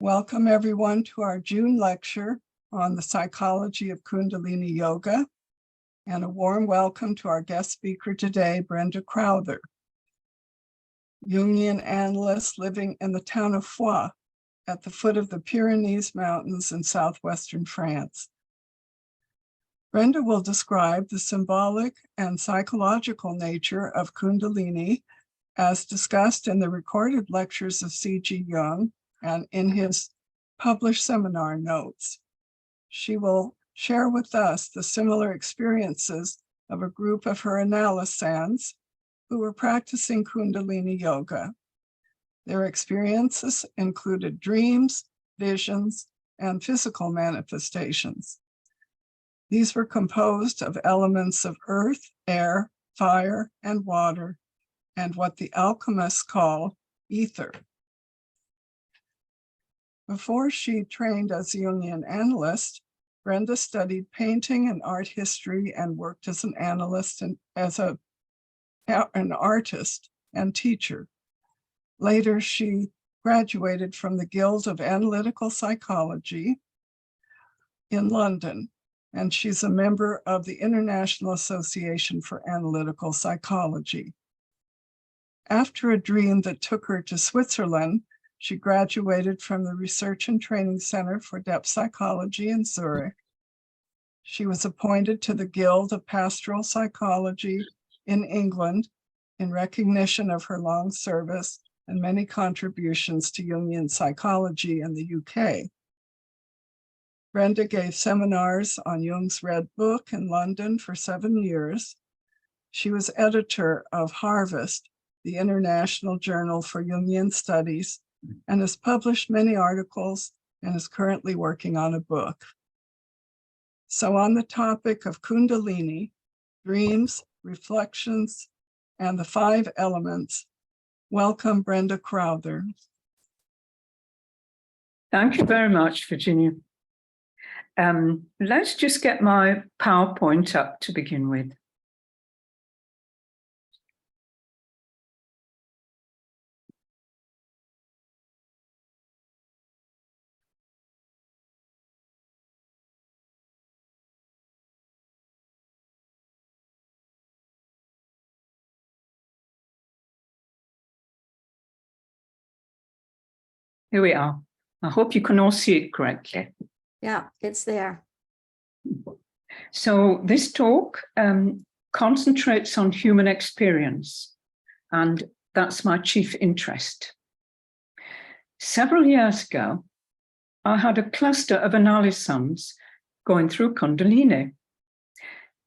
Welcome everyone to our June lecture on the Psychology of Kundalini Yoga, and a warm welcome to our guest speaker today, Brenda Crowther, Jungian analyst living in the town of Foix at the foot of the Pyrenees Mountains in southwestern France. Brenda will describe the symbolic and psychological nature of Kundalini as discussed in the recorded lectures of C.G. Jung and in his published seminar notes. She will share with us the similar experiences of a group of her analysands who were practicing Kundalini Yoga. Their experiences included dreams, visions, and physical manifestations. These were composed of elements of earth, air, fire, and water, and what the alchemists call ether. Before she trained as a Jungian analyst, Brenda studied painting and art history and worked as an analyst and as an artist and teacher. Later, she graduated from the Guild of Analytical Psychology in London, and she's a member of the International Association for Analytical Psychology. After a dream that took her to Switzerland, she graduated from the Research and Training Center for Depth Psychology in Zurich. She was appointed to the Guild of Pastoral Psychology in England in recognition of her long service and many contributions to Jungian psychology in the UK. Brenda gave seminars on Jung's Red Book in London for 7 years. She was editor of Harvest, the International Journal for Jungian Studies, and has published many articles and is currently working on a book. So on the topic of Kundalini, dreams, reflections, and the 5 elements, welcome Brenda Crowther. Thank you very much, Virginia. Let's just get my PowerPoint up to begin with. Here we are. I hope you can all see it correctly. Yeah, it's there. So this talk concentrates on human experience, and that's my chief interest. Several years ago, I had a cluster of analysands going through Kundalini.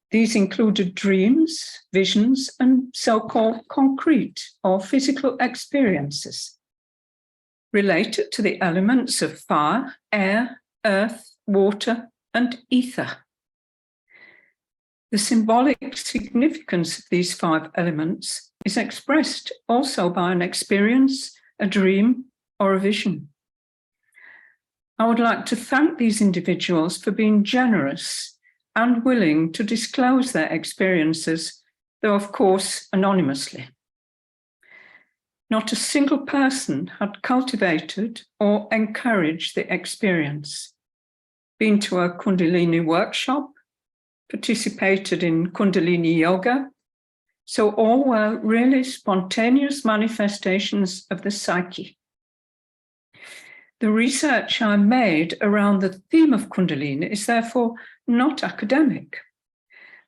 These included dreams, visions, and so-called concrete or physical experiences related to the elements of fire, air, earth, water, and ether. The symbolic significance of these 5 elements is expressed also by an experience, a dream, or a vision. I would like to thank these individuals for being generous and willing to disclose their experiences, though of course anonymously. Not a single person had cultivated or encouraged the experience, been to a Kundalini workshop, participated in Kundalini Yoga, so all were really spontaneous manifestations of the psyche. The research I made around the theme of Kundalini is therefore not academic,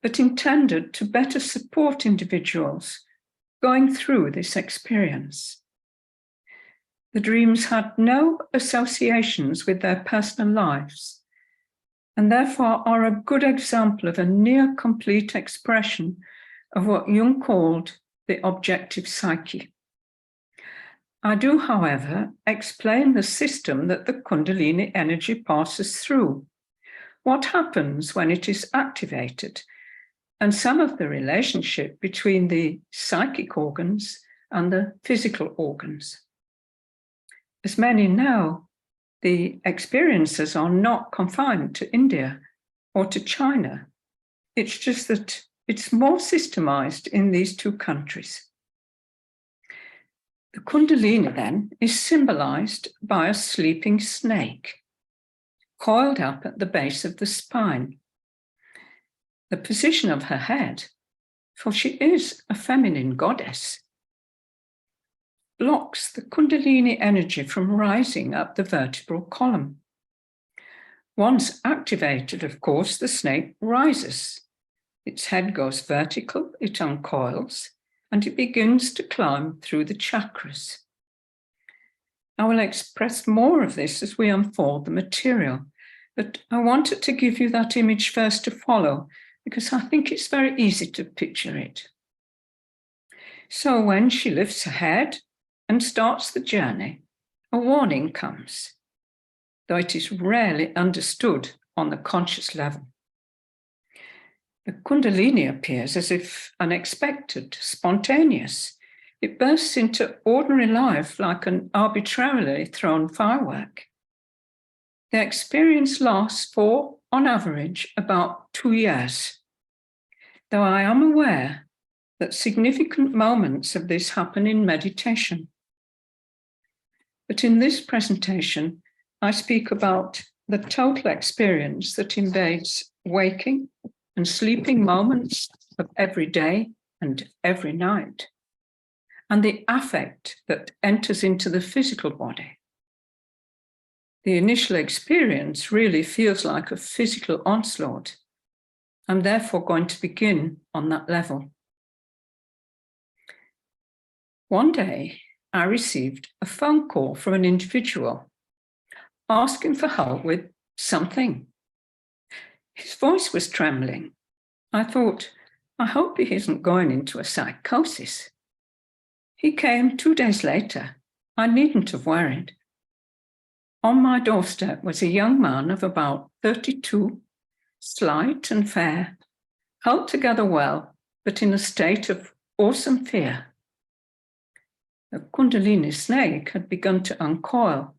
but intended to better support individuals going through this experience. The dreams had no associations with their personal lives, and therefore are a good example of a near complete expression of what Jung called the objective psyche. I do, however, explain the system that the Kundalini energy passes through, what happens when it is activated, and some of the relationship between the psychic organs and the physical organs. As many know, the experiences are not confined to India or to China. It's just that it's more systemized in these 2 countries. The Kundalini then is symbolized by a sleeping snake, coiled up at the base of the spine. The position of her head, for she is a feminine goddess, blocks the Kundalini energy from rising up the vertebral column. Once activated, of course, the snake rises. Its head goes vertical, it uncoils, and it begins to climb through the chakras. I will express more of this as we unfold the material, but I wanted to give you that image first to follow, because I think it's very easy to picture it. So when she lifts her head and starts the journey, a warning comes, though it is rarely understood on the conscious level. The Kundalini appears as if unexpected, spontaneous. It bursts into ordinary life like an arbitrarily thrown firework. The experience lasts for, on average, about 2 years, though I am aware that significant moments of this happen in meditation. But in this presentation, I speak about the total experience that invades waking and sleeping moments of every day and every night, and the affect that enters into the physical body. The initial experience really feels like a physical onslaught. I'm therefore going to begin on that level. One day, I received a phone call from an individual asking for help with something. His voice was trembling. I thought, I hope he isn't going into a psychosis. He came 2 days later. I needn't have worried. On my doorstep was a young man of about 32, slight and fair, held together well, but in a state of awesome fear. The Kundalini snake had begun to uncoil,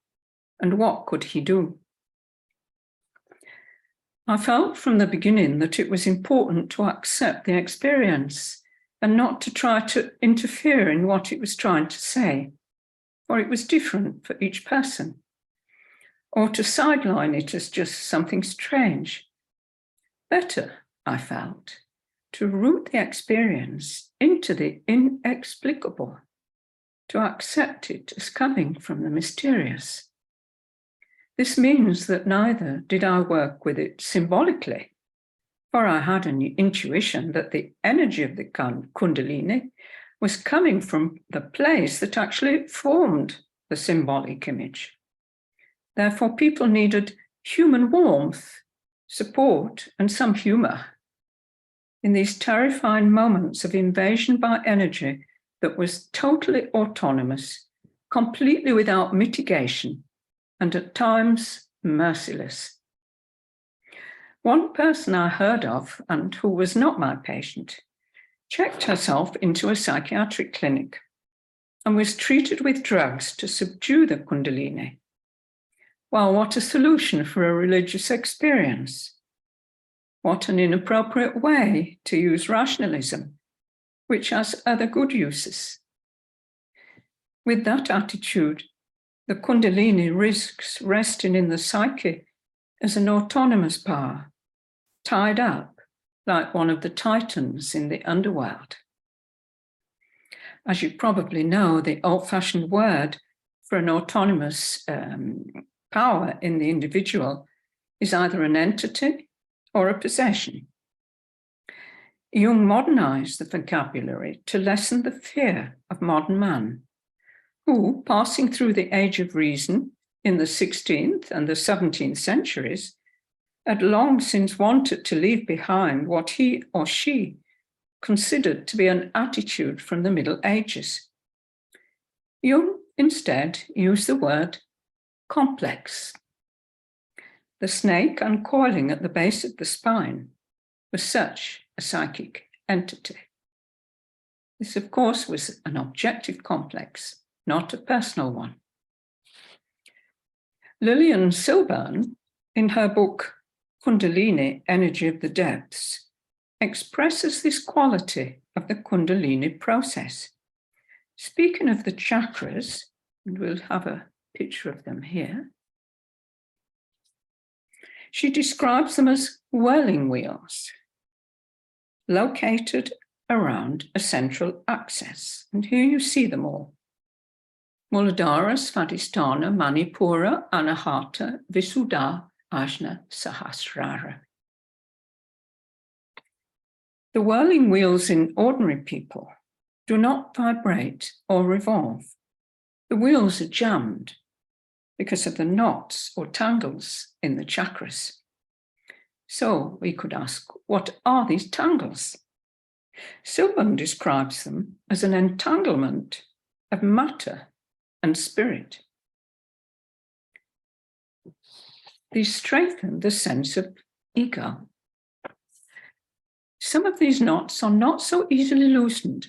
and what could he do? I felt from the beginning that it was important to accept the experience and not to try to interfere in what it was trying to say, for it was different for each person, or to sideline it as just something strange. Better, I felt, to root the experience into the inexplicable, to accept it as coming from the mysterious. This means that neither did I work with it symbolically, for I had an intuition that the energy of the Kundalini was coming from the place that actually formed the symbolic image. Therefore, people needed human warmth, support, and some humor in these terrifying moments of invasion by energy that was totally autonomous, completely without mitigation, and at times merciless. One person I heard of, and who was not my patient, checked herself into a psychiatric clinic and was treated with drugs to subdue the Kundalini. Well, what a solution for a religious experience. What an inappropriate way to use rationalism, which has other good uses. With that attitude, the Kundalini risks resting in the psyche as an autonomous power, tied up like one of the titans in the underworld. As you probably know, the old-fashioned word for an autonomous power in the individual is either an entity or a possession. Jung modernized the vocabulary to lessen the fear of modern man, who, passing through the age of reason in the 16th and the 17th centuries, had long since wanted to leave behind what he or she considered to be an attitude from the Middle Ages. Jung instead used the word complex. The snake uncoiling at the base of the spine was such a psychic entity. This, of course, was an objective complex, not a personal one. Lillian Silburn, in her book Kundalini, Energy of the Depths, expresses this quality of the Kundalini process. Speaking of the chakras, and we'll have a picture of them here, she describes them as whirling wheels located around a central axis. And here you see them all. Muladhara, Svadhisthana, Manipura, Anahata, Visuddha, Ajna, Sahasrara. The whirling wheels in ordinary people do not vibrate or revolve. The wheels are jammed because of the knots or tangles in the chakras. So we could ask, what are these tangles? Silban describes them as an entanglement of matter and spirit. These strengthen the sense of ego. Some of these knots are not so easily loosened,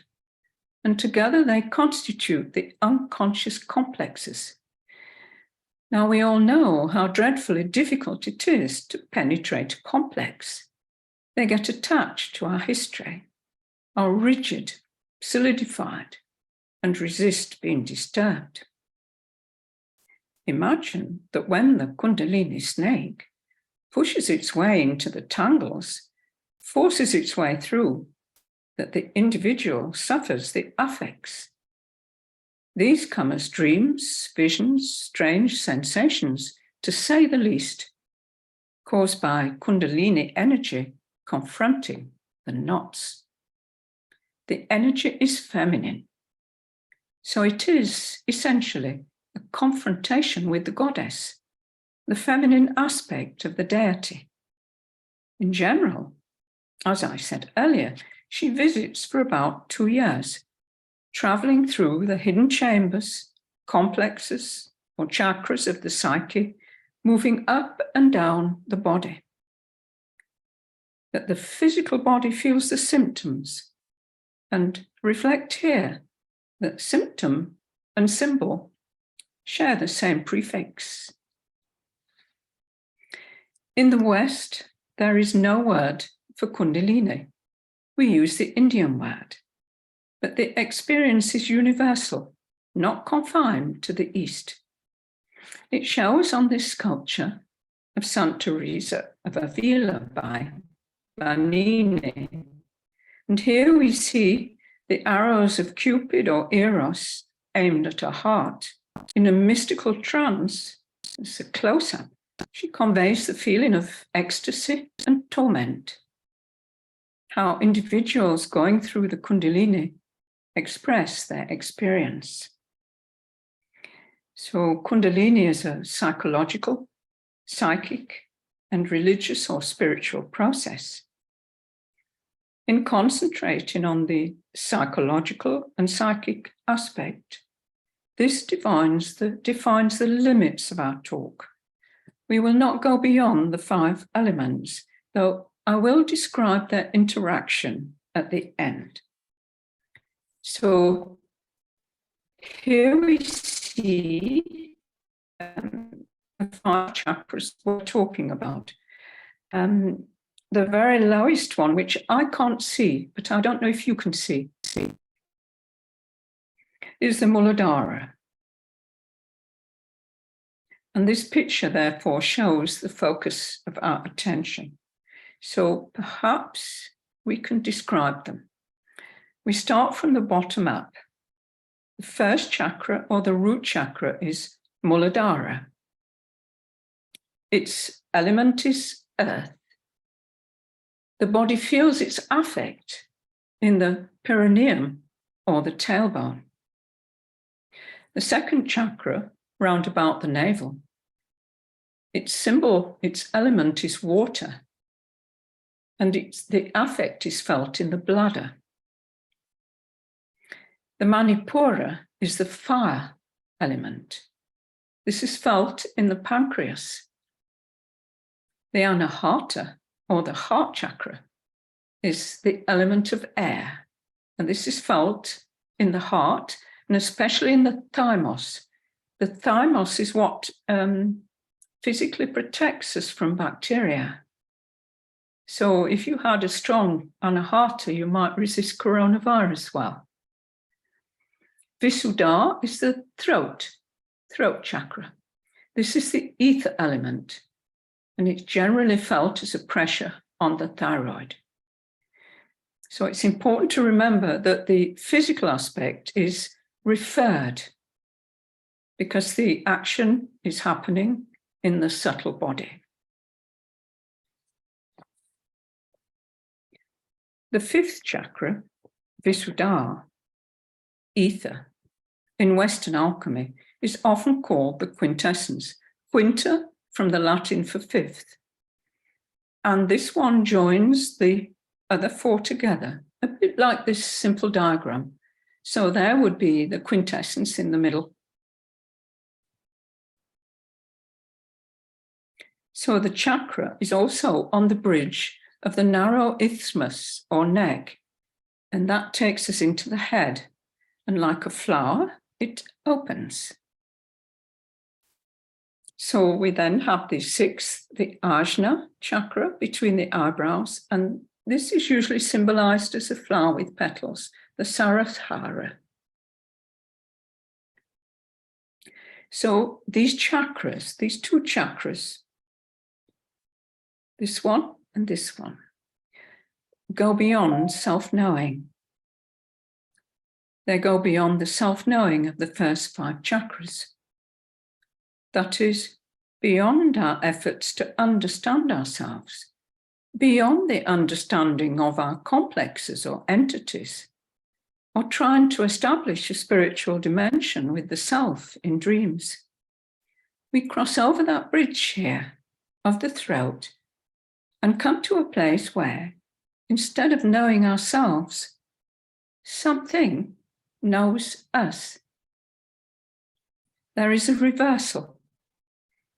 and together they constitute the unconscious complexes. Now, we all know how dreadfully difficult it is to penetrate a complex. They get attached to our history, are rigid, solidified, and resist being disturbed. Imagine that when the Kundalini snake pushes its way into the tangles, forces its way through, that the individual suffers the affects. These come as dreams, visions, strange sensations, to say the least, caused by Kundalini energy confronting the knots. The energy is feminine, so it is essentially a confrontation with the goddess, the feminine aspect of the deity. In general, as I said earlier, she visits for about 2 years, traveling through the hidden chambers, complexes, or chakras of the psyche, moving up and down the body. That the physical body feels the symptoms, and reflect here that symptom and symbol share the same prefix. In the West, there is no word for Kundalini. We use the Indian word, but the experience is universal, not confined to the East. It shows on this sculpture of Saint Teresa of Avila by Bernini. And here we see the arrows of Cupid or Eros aimed at her heart in a mystical trance. It's a close-up. She conveys the feeling of ecstasy and torment. How individuals going through the Kundalini express their experience. So Kundalini is a psychological, psychic, and religious or spiritual process. In concentrating on the psychological and psychic aspect, this defines the limits of our talk. We will not go beyond the 5 elements, though I will describe their interaction at the end. So here we see the 5 chakras we're talking about. The very lowest one, which I can't see, but I don't know if you can see, is the Muladhara. And this picture, therefore, shows the focus of our attention. So perhaps we can describe them. We start from the bottom up. The first chakra, or the root chakra, is Muladhara. Its element is earth. The body feels its affect in the perineum or the tailbone. The second chakra, round about the navel, its symbol, its element is water, and the affect is felt in the bladder. The Manipura is the fire element. This is felt in the pancreas. The Anahata, or the heart chakra, is the element of air, and this is felt in the heart, and especially in the thymos. The thymos is what physically protects us from bacteria. So if you had a strong anahata, you might resist coronavirus well. Visuddha is the throat chakra. This is the ether element, and it's generally felt as a pressure on the thyroid. So it's important to remember that the physical aspect is referred because the action is happening in the subtle body. The fifth chakra, Visuddha, ether, in Western alchemy is often called the quintessence. Quinta from the Latin for fifth. And this one joins the other four together, a bit like this simple diagram. So there would be the quintessence in the middle. So the chakra is also on the bridge of the narrow isthmus or neck, and that takes us into the head. And like a flower, it opens. So we then have the sixth, the Ajna chakra between the eyebrows, and this is usually symbolized as a flower with petals, the Sarasara. So these chakras, these two chakras, this one and this one, go beyond self-knowing. They go beyond the self-knowing of the first five chakras. That is, beyond our efforts to understand ourselves, beyond the understanding of our complexes or entities, or trying to establish a spiritual dimension with the self in dreams. We cross over that bridge here of the throat and come to a place where, instead of knowing ourselves, something knows us. There is a reversal.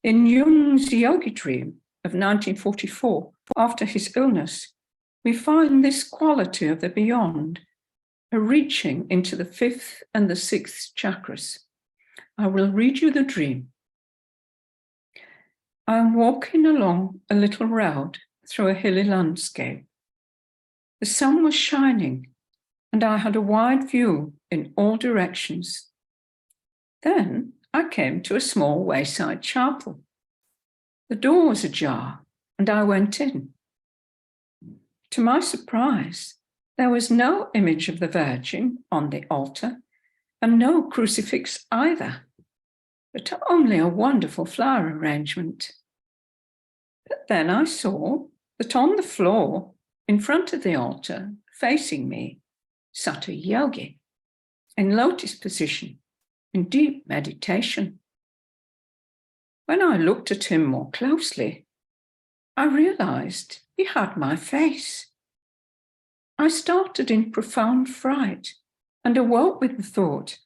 In Jung's yogi dream of 1944, after his illness, we find this quality of the beyond, a reaching into the fifth and the sixth chakras. I will read you the dream. I am walking along a little road through a hilly landscape. The sun was shining, and I had a wide view in all directions. Then I came to a small wayside chapel. The door was ajar, and I went in. To my surprise, there was no image of the Virgin on the altar, and no crucifix either, but only a wonderful flower arrangement. But then I saw that on the floor, in front of the altar, facing me, sat a yogi in lotus position, in deep meditation. When I looked at him more closely, I realized he had my face. I started in profound fright and awoke with the thought,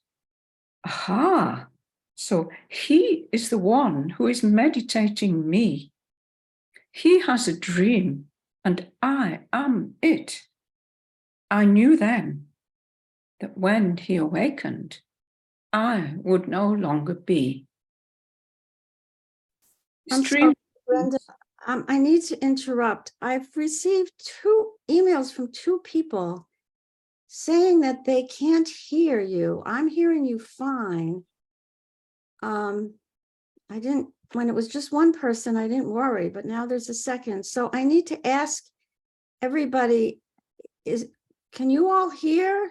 aha, so he is the one who is meditating me. He has a dream and I am it. I knew then that when he awakened, I would no longer be. I'm sorry, Brenda. I need to interrupt. I've received 2 emails from 2 people saying that they can't hear you. I'm hearing you fine. I didn't, when it was just one person, I didn't worry, but now there's a second. So I need to ask everybody, can you all hear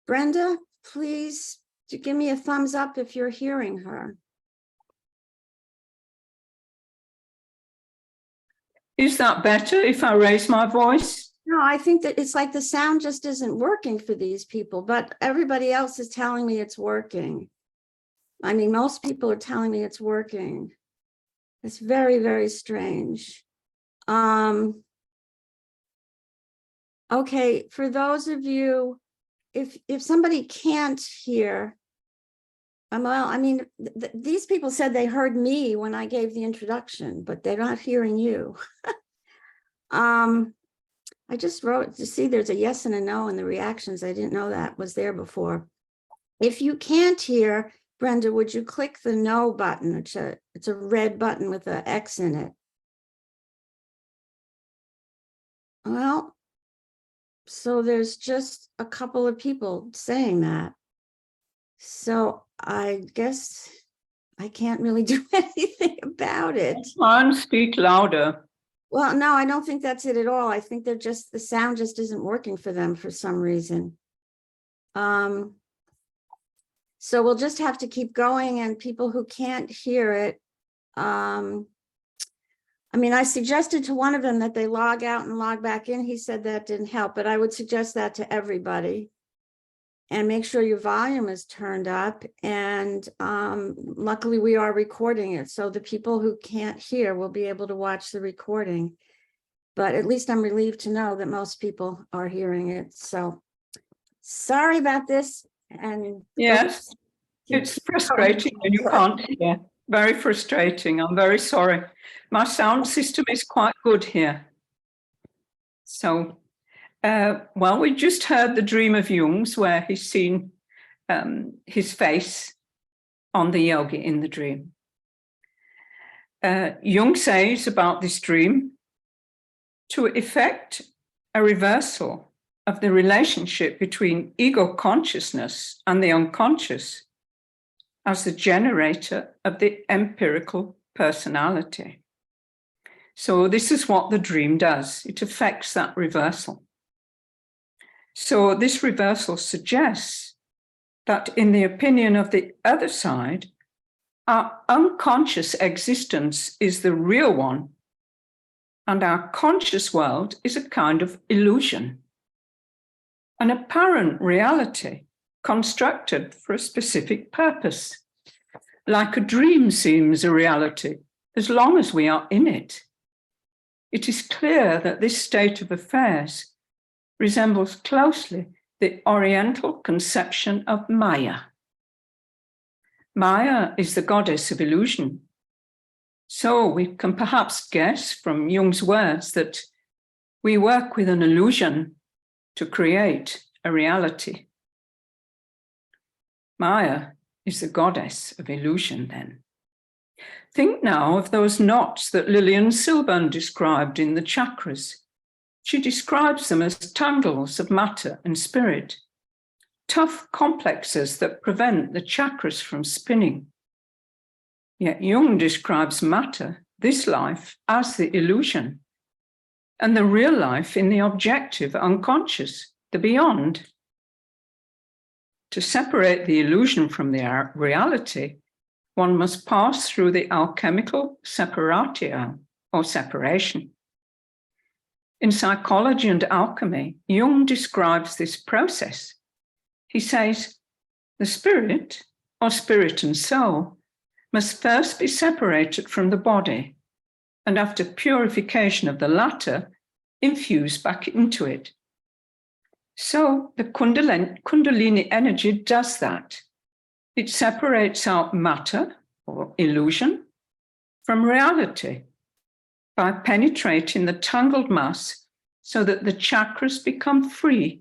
Brenda? Please give me a thumbs up if you're hearing her. Is that better if I raise my voice? No, I think that it's like the sound just isn't working for these people, but everybody else is telling me it's working. I mean, most people are telling me it's working. It's very, very strange. Okay, for those of you, if somebody can't hear, well, I mean, these people said they heard me when I gave the introduction, but they're not hearing you. I just wrote to see there's a yes and a no in the reactions. I didn't know that was there before. If you can't hear, Brenda, would you click the no button? It's a red button with an X in it. Well, so there's just a couple of people saying that. So I guess I can't really do anything about it. Try and speak louder. Well, no, I don't think that's it at all. I think the sound just isn't working for them for some reason. So we'll just have to keep going, and people who can't hear it, I mean, I suggested to one of them that they log out and log back in. He said that didn't help, but I would suggest that to everybody. And make sure your volume is turned up. And luckily we are recording it, so the people who can't hear will be able to watch the recording. But at least I'm relieved to know that most people are hearing it. So sorry about this. And Yes, it's frustrating when you can't hear. Very frustrating. I'm very sorry. My sound system is quite good here. So, well, we just heard the dream of Jung's, where he's seen his face on the yogi in the dream. Jung says about this dream, to effect a reversal of the relationship between ego consciousness and the unconscious as the generator of the empirical personality. So this is what the dream does. It affects that reversal. So this reversal suggests that in the opinion of the other side, our unconscious existence is the real one, and our conscious world is a kind of illusion, an apparent reality constructed for a specific purpose. Like a dream seems a reality as long as we are in it. It is clear that this state of affairs resembles closely the Oriental conception of Maya. Maya is the goddess of illusion. So we can perhaps guess from Jung's words that we work with an illusion to create a reality. Maya is the goddess of illusion then. Think now of those knots that Lillian Silburn described in the chakras. She describes them as tangles of matter and spirit, tough complexes that prevent the chakras from spinning. Yet Jung describes matter, this life, as the illusion, and the real life in the objective unconscious, the beyond. To separate the illusion from the reality, one must pass through the alchemical separatio, or separation. In Psychology and Alchemy, Jung describes this process. He says, the spirit, or spirit and soul, must first be separated from the body, and after purification of the latter, infused back into it. So the Kundalini energy does that. It separates out matter, or illusion, from reality by penetrating the tangled mass so that the chakras become free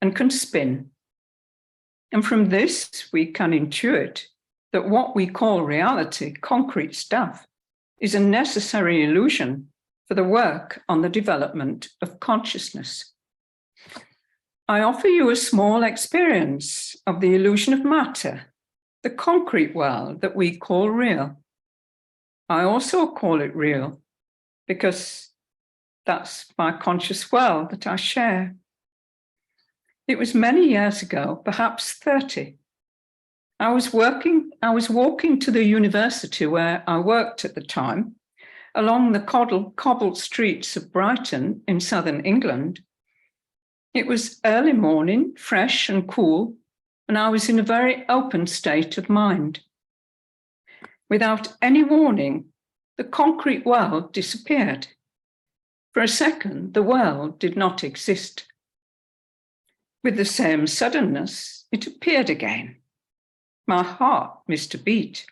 and can spin. And from this, we can intuit that what we call reality, concrete stuff, is a necessary illusion for the work on the development of consciousness. I offer you a small experience of the illusion of matter, the concrete world that we call real. I also call it real because that's my conscious world that I share. It was many years ago, perhaps 30. I was walking to the university where I worked at the time, along the cobbled streets of Brighton in southern England. It was early morning, fresh and cool, and I was in a very open state of mind. Without any warning, the concrete world disappeared. For a second, the world did not exist. With the same suddenness, it appeared again. My heart missed a beat.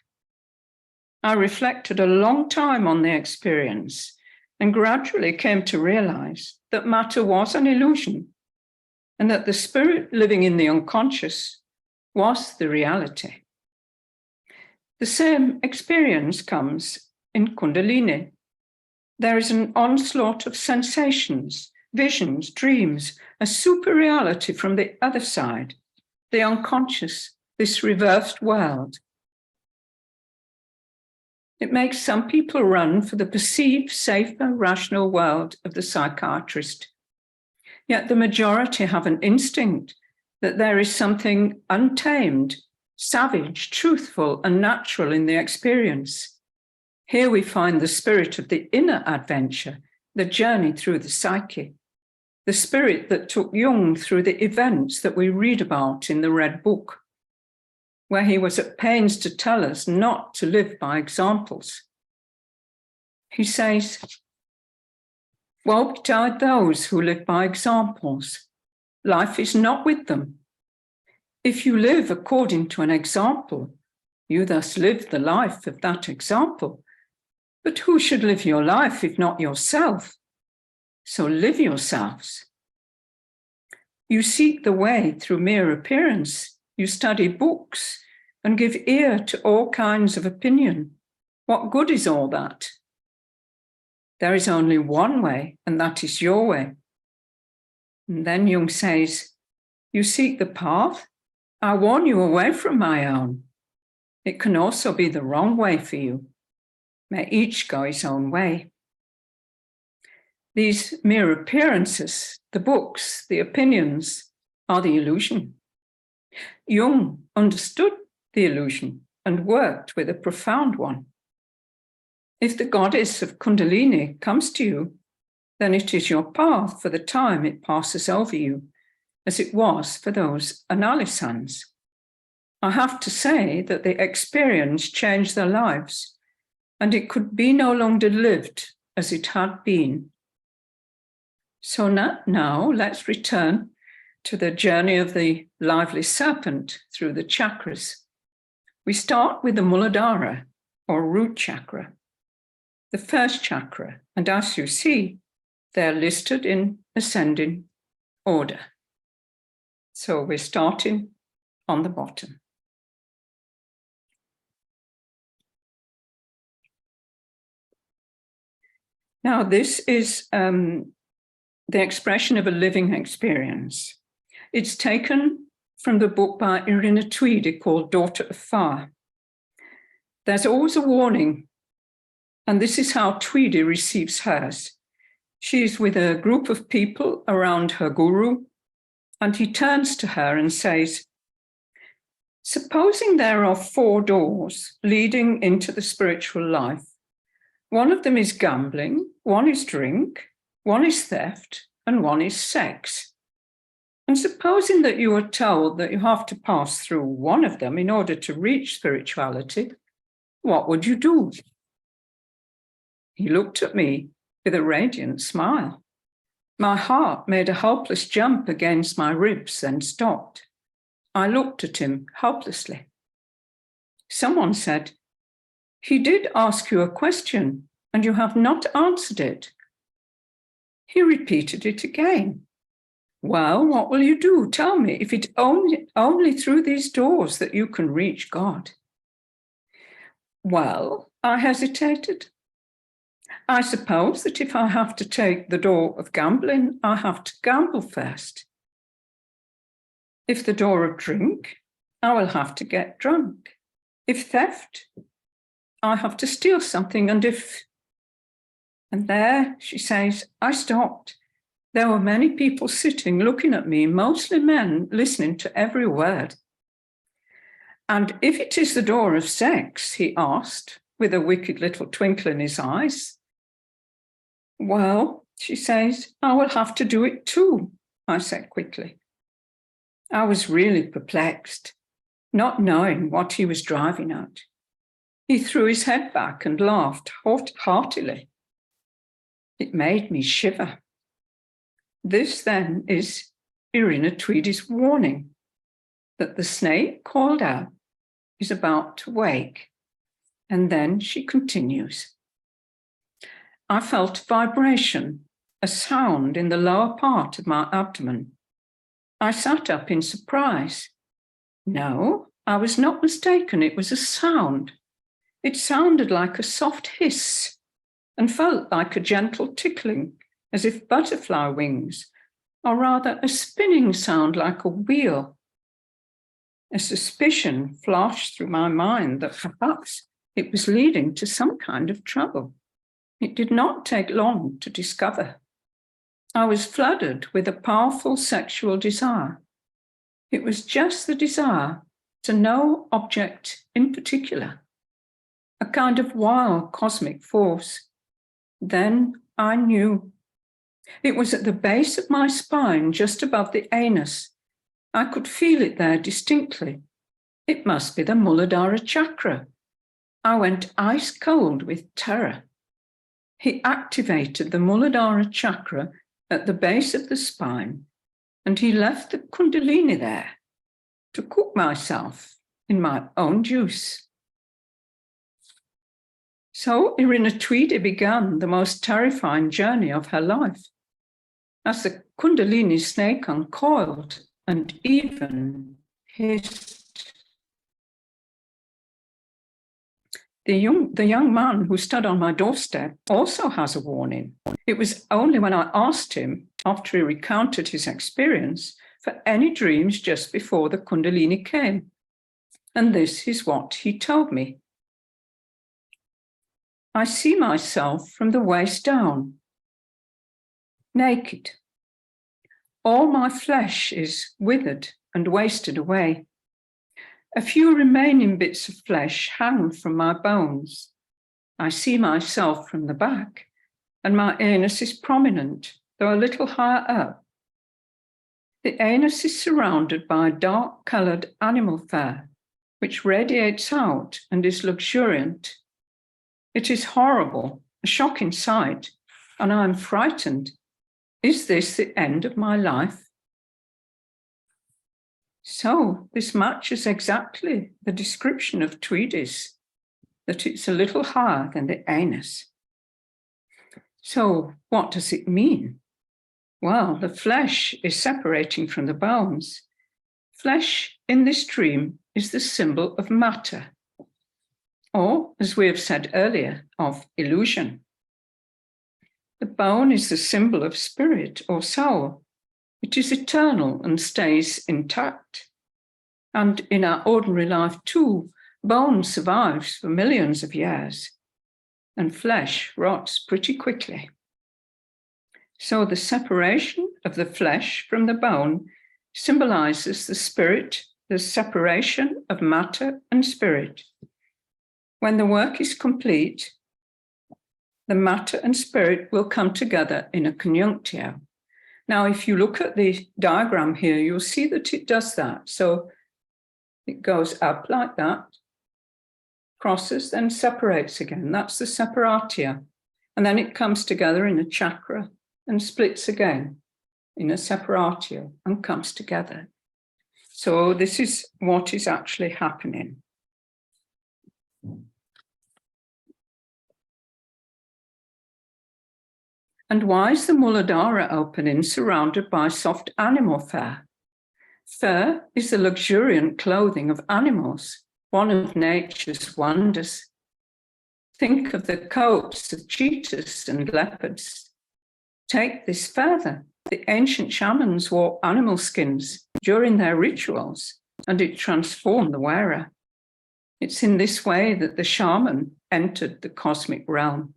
I reflected a long time on the experience and gradually came to realize that matter was an illusion and that the spirit living in the unconscious was the reality. The same experience comes in Kundalini. There is an onslaught of sensations, visions, dreams, a super reality from the other side, the unconscious, this reversed world. It makes some people run for the perceived safer, rational world of the psychiatrist. Yet the majority have an instinct that there is something untamed, savage, truthful, and natural in the experience. Here we find the spirit of the inner adventure, the journey through the psyche, the spirit that took Jung through the events that we read about in the Red Book, where he was at pains to tell us not to live by examples. He says, "Woe betide those who live by examples. Life is not with them. If you live according to an example, you thus live the life of that example. But who should live your life if not yourself? So live yourselves. You seek the way through mere appearance. You study books and give ear to all kinds of opinion. What good is all that? There is only one way, and that is your way." And then Jung says, "You seek the path? I warn you away from my own. It can also be the wrong way for you. May each go his own way." These mere appearances, the books, the opinions, are the illusion. Jung understood the illusion and worked with a profound one. If the goddess of Kundalini comes to you, then it is your path for the time it passes over you, as it was for those analysands. I have to say that the experience changed their lives, and it could be no longer lived as it had been. So now let's return to the journey of the lively serpent through the chakras. We start with the Muladhara, or root chakra, the first chakra, and as you see, they're listed in ascending order. So we're starting on the bottom. Now, this is the expression of a living experience. It's taken from the book by Irina Tweedy called Daughter of Fire. There's always a warning, and this is how Tweedy receives hers. She's with a group of people around her guru, and he turns to her and says, "Supposing there are 4 doors leading into the spiritual life. One of them is gambling, one is drink, one is theft, and one is sex. And supposing that you are told that you have to pass through one of them in order to reach spirituality, what would you do?" He looked at me with a radiant smile. My heart made a helpless jump against my ribs, then stopped. I looked at him helplessly. Someone said, "He did ask you a question, and you have not answered it." He repeated it again. "Well, what will you do? Tell me, if it's only through these doors that you can reach God." "Well," I hesitated, "I suppose that if I have to take the door of gambling, I have to gamble first. If the door of drink, I will have to get drunk. If theft, I have to steal something, and if..." And there, she says, I stopped. There were many people sitting, looking at me, mostly men, listening to every word. "And if it is the door of sex," he asked, with a wicked little twinkle in his eyes. "Well," she says, "I will have to do it too," I said quickly. I was really perplexed, not knowing what he was driving at. He threw his head back and laughed heartily. It made me shiver. This then is Irina Tweedy's warning that the snake called out is about to wake. And then she continues. I felt vibration, a sound in the lower part of my abdomen. I sat up in surprise. No, I was not mistaken. It was a sound. It sounded like a soft hiss and felt like a gentle tickling, as if butterfly wings, or rather a spinning sound like a wheel. A suspicion flashed through my mind that perhaps it was leading to some kind of trouble. It did not take long to discover. I was flooded with a powerful sexual desire. It was just the desire to no object in particular, a kind of wild cosmic force. Then I knew. It was at the base of my spine, just above the anus. I could feel it there distinctly. It must be the Muladhara chakra. I went ice cold with terror. He activated the Muladhara chakra at the base of the spine, and he left the Kundalini there to cook myself in my own juice. So Irina Tweedy began the most terrifying journey of her life. As the Kundalini snake uncoiled and even hissed. The young man who stood on my doorstep also has a warning. It was only when I asked him, after he recounted his experience, for any dreams just before the Kundalini came. And this is what he told me. I see myself from the waist down, naked. All my flesh is withered and wasted away. A few remaining bits of flesh hang from my bones. I see myself from the back, and my anus is prominent, though a little higher up. The anus is surrounded by dark-coloured animal fur, which radiates out and is luxuriant. It is horrible, a shocking sight, and I am frightened. Is this the end of my life? So this matches exactly the description of Tweedy's, that it's a little higher than the anus. So what does it mean? Well, the flesh is separating from the bones. Flesh in this dream is the symbol of matter, or, as we have said earlier, of illusion. The bone is the symbol of spirit or soul. It is eternal and stays intact. And in our ordinary life too, bone survives for millions of years, and flesh rots pretty quickly. So the separation of the flesh from the bone symbolizes the spirit, the separation of matter and spirit. When the work is complete, the matter and spirit will come together in a conjunctio. Now, if you look at the diagram here, you'll see that it does that. So it goes up like that, crosses, then separates again. That's the separatio. And then it comes together in a chakra and splits again in a separatio and comes together. So this is what is actually happening. And why is the Muladhara opening surrounded by soft animal fur? Fur is the luxuriant clothing of animals, one of nature's wonders. Think of the coats of cheetahs and leopards. Take this further. The ancient shamans wore animal skins during their rituals, and it transformed the wearer. It's in this way that the shaman entered the cosmic realm.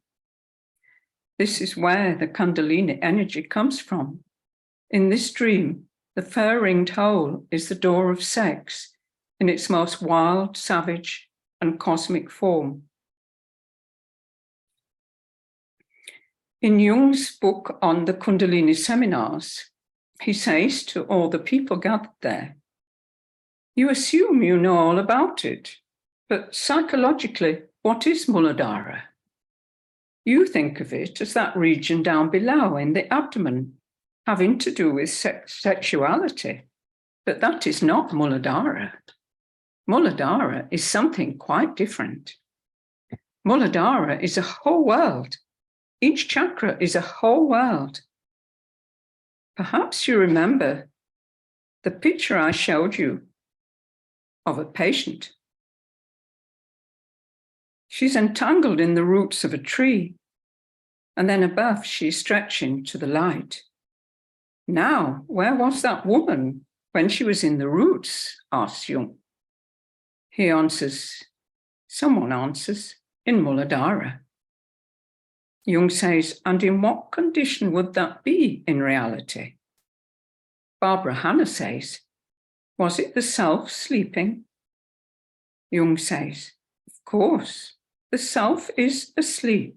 This is where the Kundalini energy comes from. In this dream, the fur-ringed hole is the door of sex in its most wild, savage, and cosmic form. In Jung's book on the Kundalini seminars, he says to all the people gathered there, "You assume you know all about it, but psychologically, what is Muladhara? You think of it as that region down below in the abdomen, having to do with sexuality, but that is not Muladhara. Muladhara is something quite different. Muladhara is a whole world. Each chakra is a whole world. Perhaps you remember the picture I showed you of a patient. She's entangled in the roots of a tree, and then above she's stretching to the light. Now, where was that woman when she was in the roots? Asked Jung. He answers, someone answers, in Muladhara. Jung says, and in what condition would that be in reality? Barbara Hannah says, was it the self sleeping? Jung says, of course, the self is asleep.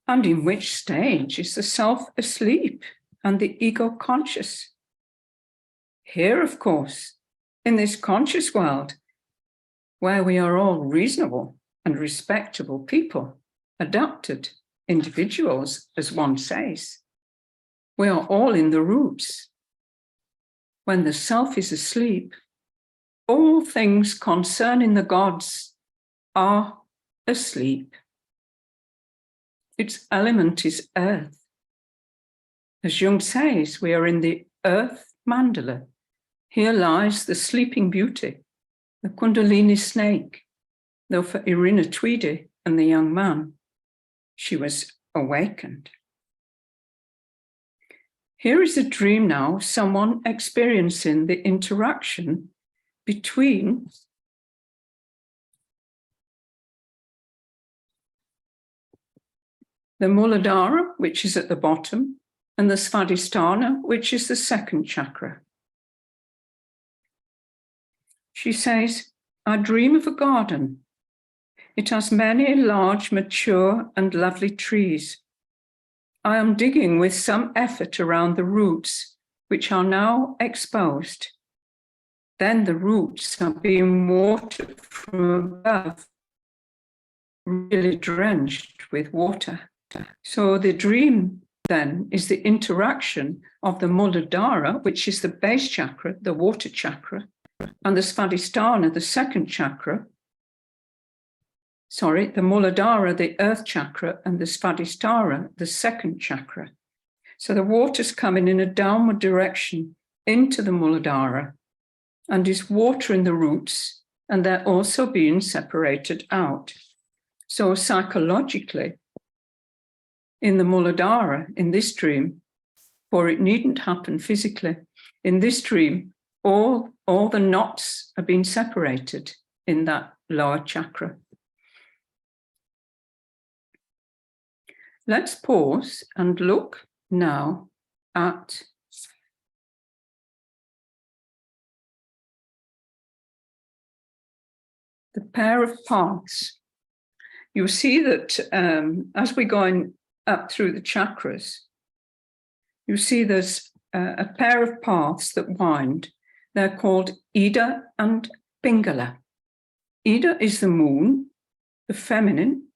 And in which stage is the self asleep and the ego conscious? Here, of course, in this conscious world, where we are all reasonable and respectable people, adapted individuals, as one says. We are all in the roots. When the self is asleep, all things concerning the gods are asleep. Its element is earth. As Jung says, we are in the earth mandala. Here lies the sleeping beauty, the Kundalini snake, though for Irina Tweedy and the young man, she was awakened. Here is a dream now, someone experiencing the interaction between the Muladhara, which is at the bottom, and the Svadhisthana, which is the second chakra. She says, I dream of a garden. It has many large, mature, and lovely trees. I am digging with some effort around the roots, which are now exposed. Then the roots are being watered from above, really drenched with water. So the dream then is the interaction of the Muladhara, which is the base chakra, the water chakra, and the Svadhisthana, the second chakra. The Muladhara, the earth chakra, and the Svadhisthana, the second chakra. So the water's coming in a downward direction into the Muladhara and is watering the roots, and they're also being separated out. So psychologically, in the Muladhara, in this dream, for it needn't happen physically, in this dream, all the knots are being separated in that lower chakra. Let's pause and look now at the pair of paths. You'll see that as we're going up through the chakras, you see there's a pair of paths that wind. They're called Ida and Pingala. Ida is the moon, the feminine.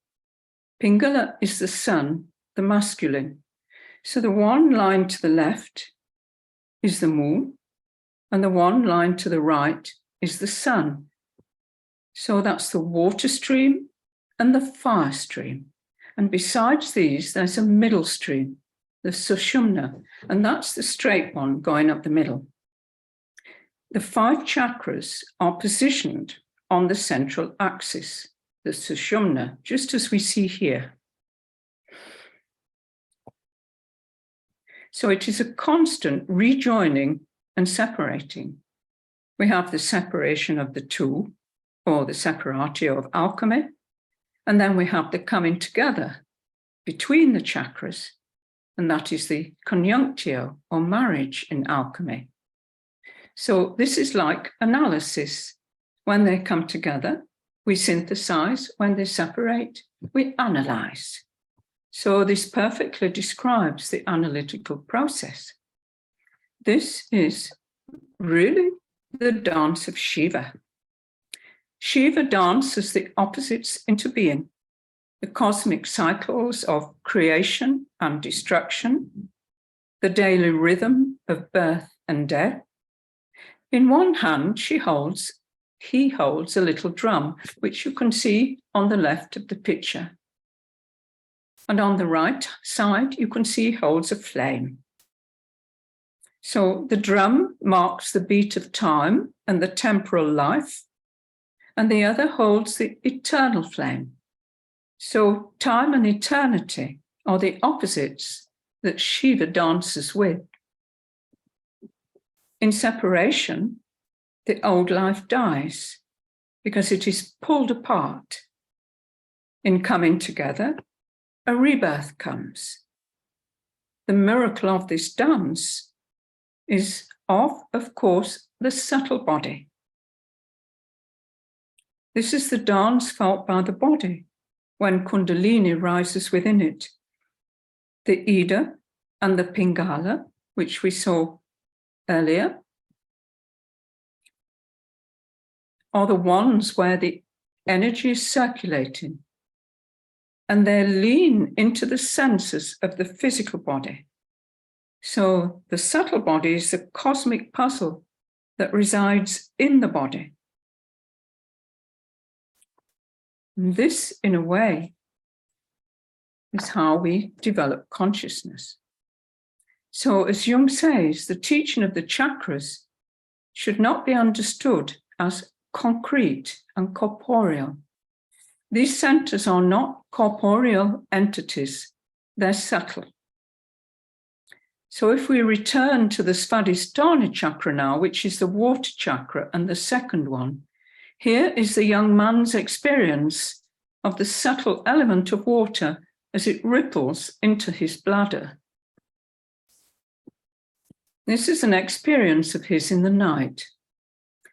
Pingala is the sun, the masculine. So the one line to the left is the moon, and the one line to the right is the sun. So that's the water stream and the fire stream. And besides these, there's a middle stream, the Sushumna, and that's the straight one going up the middle. The 5 chakras are positioned on the central axis, the Sushumna, just as we see here. So it is a constant rejoining and separating. We have the separation of the two, or the separatio of alchemy, and then we have the coming together between the chakras, and that is the conjunctio, or marriage in alchemy. So this is like analysis. When they come together, we synthesize. When they separate, we analyze. So this perfectly describes the analytical process. This is really the dance of Shiva. Shiva dances the opposites into being, the cosmic cycles of creation and destruction, the daily rhythm of birth and death. In one hand, he holds a little drum, which you can see on the left of the picture. And on the right side, you can see he holds a flame. So the drum marks the beat of time and the temporal life, and the other holds the eternal flame. So time and eternity are the opposites that Shiva dances with. In separation, the old life dies, because it is pulled apart. In coming together, a rebirth comes. The miracle of this dance is of course, the subtle body. This is the dance felt by the body when Kundalini rises within it. The Ida and the Pingala, which we saw earlier, are the ones where the energy is circulating, and they lean into the senses of the physical body. So the subtle body is the cosmic puzzle that resides in the body. And this, in a way, is how we develop consciousness. So, as Jung says, the teaching of the chakras should not be understood as concrete and corporeal. These centers are not corporeal entities, they're subtle. So if we return to the Svadhisthana chakra now, which is the water chakra and the second one, here is the young man's experience of the subtle element of water as it ripples into his bladder. This is an experience of his in the night.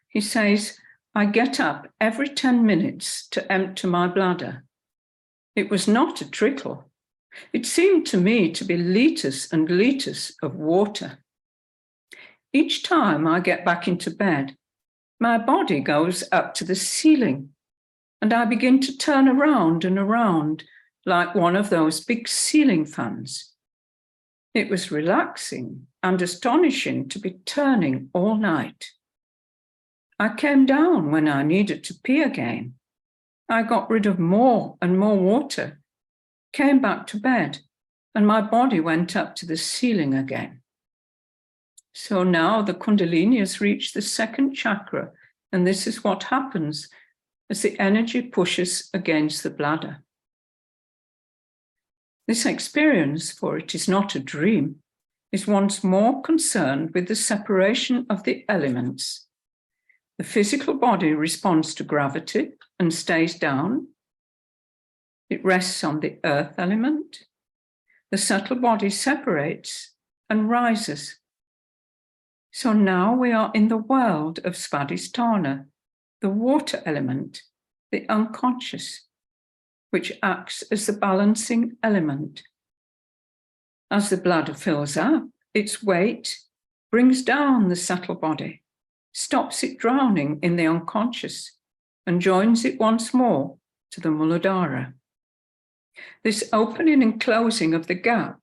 He says, I get up every 10 minutes to empty my bladder. It was not a trickle. It seemed to me to be liters and liters of water. Each time I get back into bed, my body goes up to the ceiling, and I begin to turn around and around like one of those big ceiling fans. It was relaxing and astonishing to be turning all night. I came down when I needed to pee again. I got rid of more and more water, came back to bed, and my body went up to the ceiling again. So now the Kundalini has reached the second chakra, and this is what happens as the energy pushes against the bladder. This experience, for it is not a dream, is once more concerned with the separation of the elements. The physical body responds to gravity and stays down. It rests on the earth element. The subtle body separates and rises. So now we are in the world of Svadhisthana, the water element, the unconscious, which acts as the balancing element. As the bladder fills up, its weight brings down the subtle body, stops it drowning in the unconscious, and joins it once more to the Muladhara. This opening and closing of the gap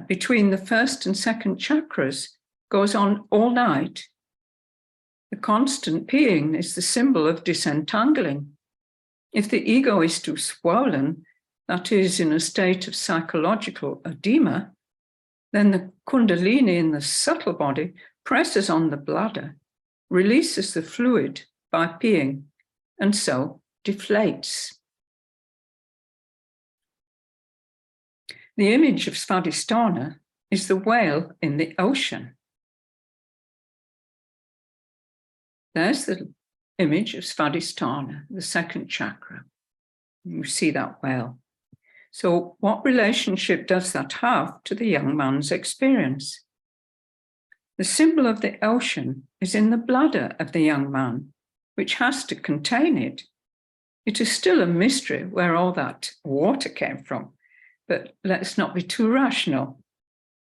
between the first and second chakras goes on all night. The constant peeing is the symbol of disentangling. If the ego is too swollen, that is, in a state of psychological edema, then the Kundalini in the subtle body presses on the bladder, releases the fluid by peeing, and so deflates. The image of Svadhisthana is the whale in the ocean. There's the image of Svadhisthana, the second chakra. You see that whale. So what relationship does that have to the young man's experience? The symbol of the ocean is in the bladder of the young man, which has to contain it. It is still a mystery where all that water came from, but let's not be too rational.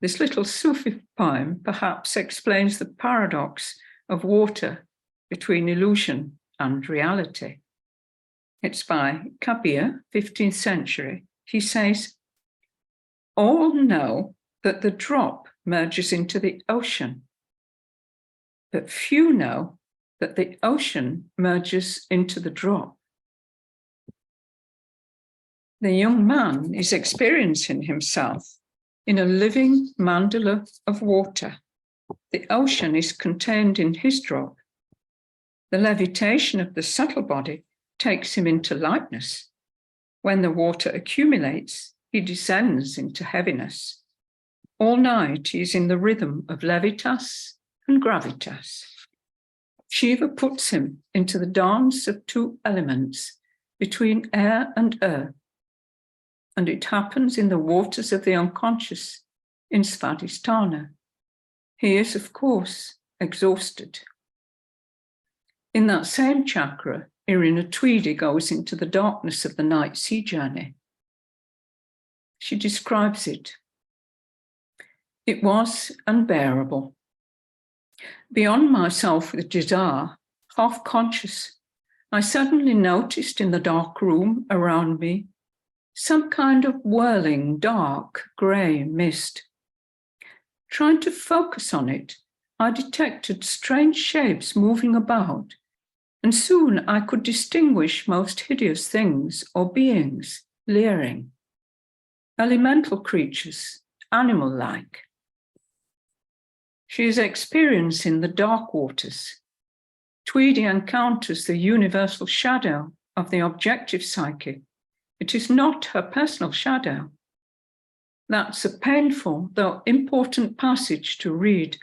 This little Sufi poem perhaps explains the paradox of water between illusion and reality. It's by Kabir, 15th century. He says, all know that the drop merges into the ocean, but few know that the ocean merges into the drop. The young man is experiencing himself in a living mandala of water. The ocean is contained in his drop. The levitation of the subtle body takes him into lightness. When the water accumulates, he descends into heaviness. All night he is in the rhythm of levitas and gravitas. Shiva puts him into the dance of two elements between air and earth, and it happens in the waters of the unconscious in Svadhisthana. He is, of course, exhausted. In that same chakra, Irina Tweedy goes into the darkness of the night sea journey. She describes it. It was unbearable. Beyond myself with desire, half conscious, I suddenly noticed in the dark room around me some kind of whirling, dark, grey mist. Trying to focus on it, I detected strange shapes moving about, and soon I could distinguish most hideous things or beings leering. Elemental creatures, animal-like. She is experiencing the dark waters. Tweedy encounters the universal shadow of the objective psyche. It is not her personal shadow. That's a painful, though important passage to read.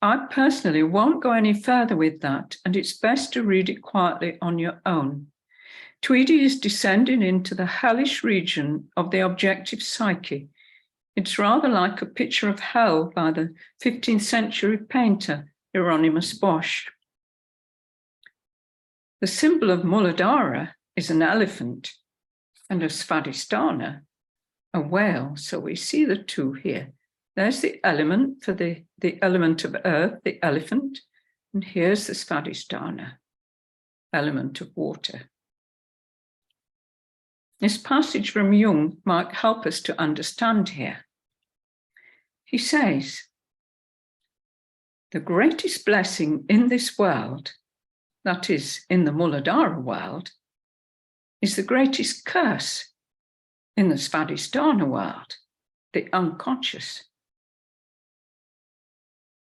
I personally won't go any further with that, and it's best to read it quietly on your own. Tweedy is descending into the hellish region of the objective psyche. It's rather like a picture of hell by the 15th century painter Hieronymus Bosch. The symbol of Muladhara is an elephant, and of Svadhisthana, a whale. So we see the two here. There's the element for the element of earth, the elephant, and here's the Svadhisthana, element of water. This passage from Jung might help us to understand here. He says, the greatest blessing in this world, that is, in the Muladhara world, is the greatest curse in the Svadhisthana world, the unconscious.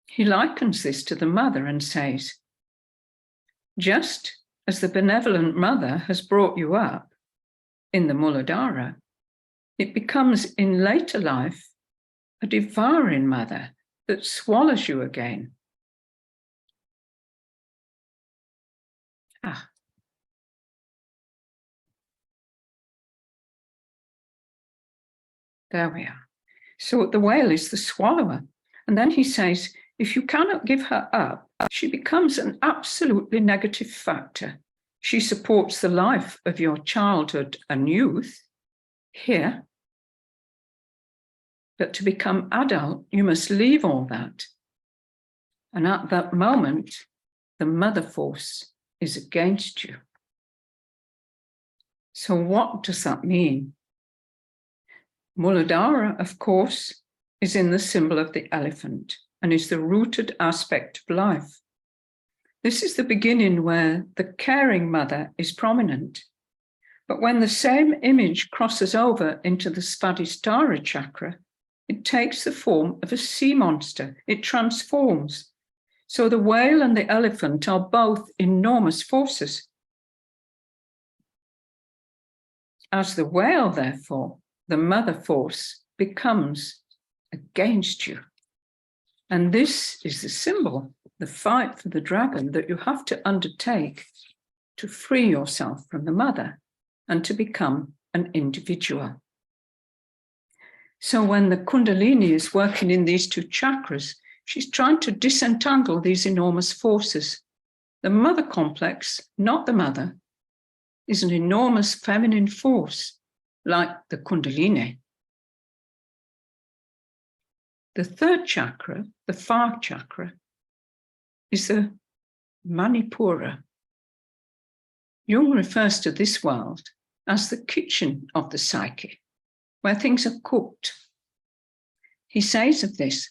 He likens this to the mother and says, just as the benevolent mother has brought you up in the Muladhara, it becomes in later life a devouring mother that swallows you again. There we are. So the whale is the swallower. And then he says, if you cannot give her up, she becomes an absolutely negative factor. She supports the life of your childhood and youth here. But to become adult, you must leave all that. And at that moment, the mother force is against you. So what does that mean? Muladhara, of course, is in the symbol of the elephant and is the rooted aspect of life. This is the beginning where the caring mother is prominent. But when the same image crosses over into the Svadhisthana chakra, it takes the form of a sea monster. It transforms. So the whale and the elephant are both enormous forces. As the whale, therefore, the mother force becomes against you. And this is the symbol, the fight for the dragon that you have to undertake to free yourself from the mother and to become an individual. So when the Kundalini is working in these two chakras, she's trying to disentangle these enormous forces. The mother complex, not the mother, is an enormous feminine force, like the Kundalini. The third chakra, the fire chakra, is the Manipura. Jung refers to this world as the kitchen of the psyche, where things are cooked. He says of this,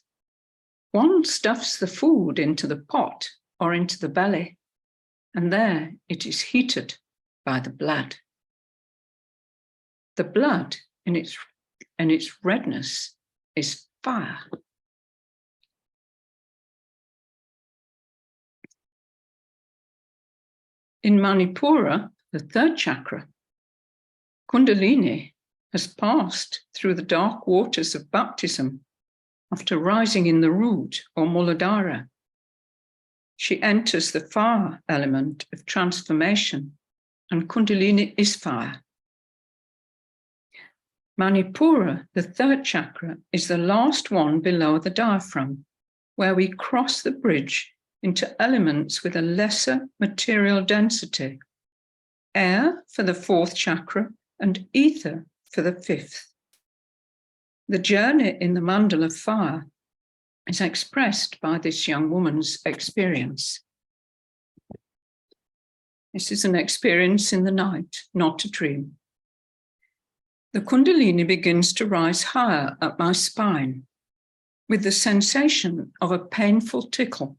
one stuffs the food into the pot or into the belly, and there it is heated by the blood. The blood in its redness is fire. In Manipura, the third chakra, Kundalini has passed through the dark waters of baptism after rising in the root or Muladhara. She enters the fire element of transformation, and Kundalini is fire. Manipura, the third chakra, is the last one below the diaphragm, where we cross the bridge into elements with a lesser material density. Air for the fourth chakra and ether for the fifth. The journey in the mandala of fire is expressed by this young woman's experience. This is an experience in the night, not a dream. The Kundalini begins to rise higher up my spine with the sensation of a painful tickle.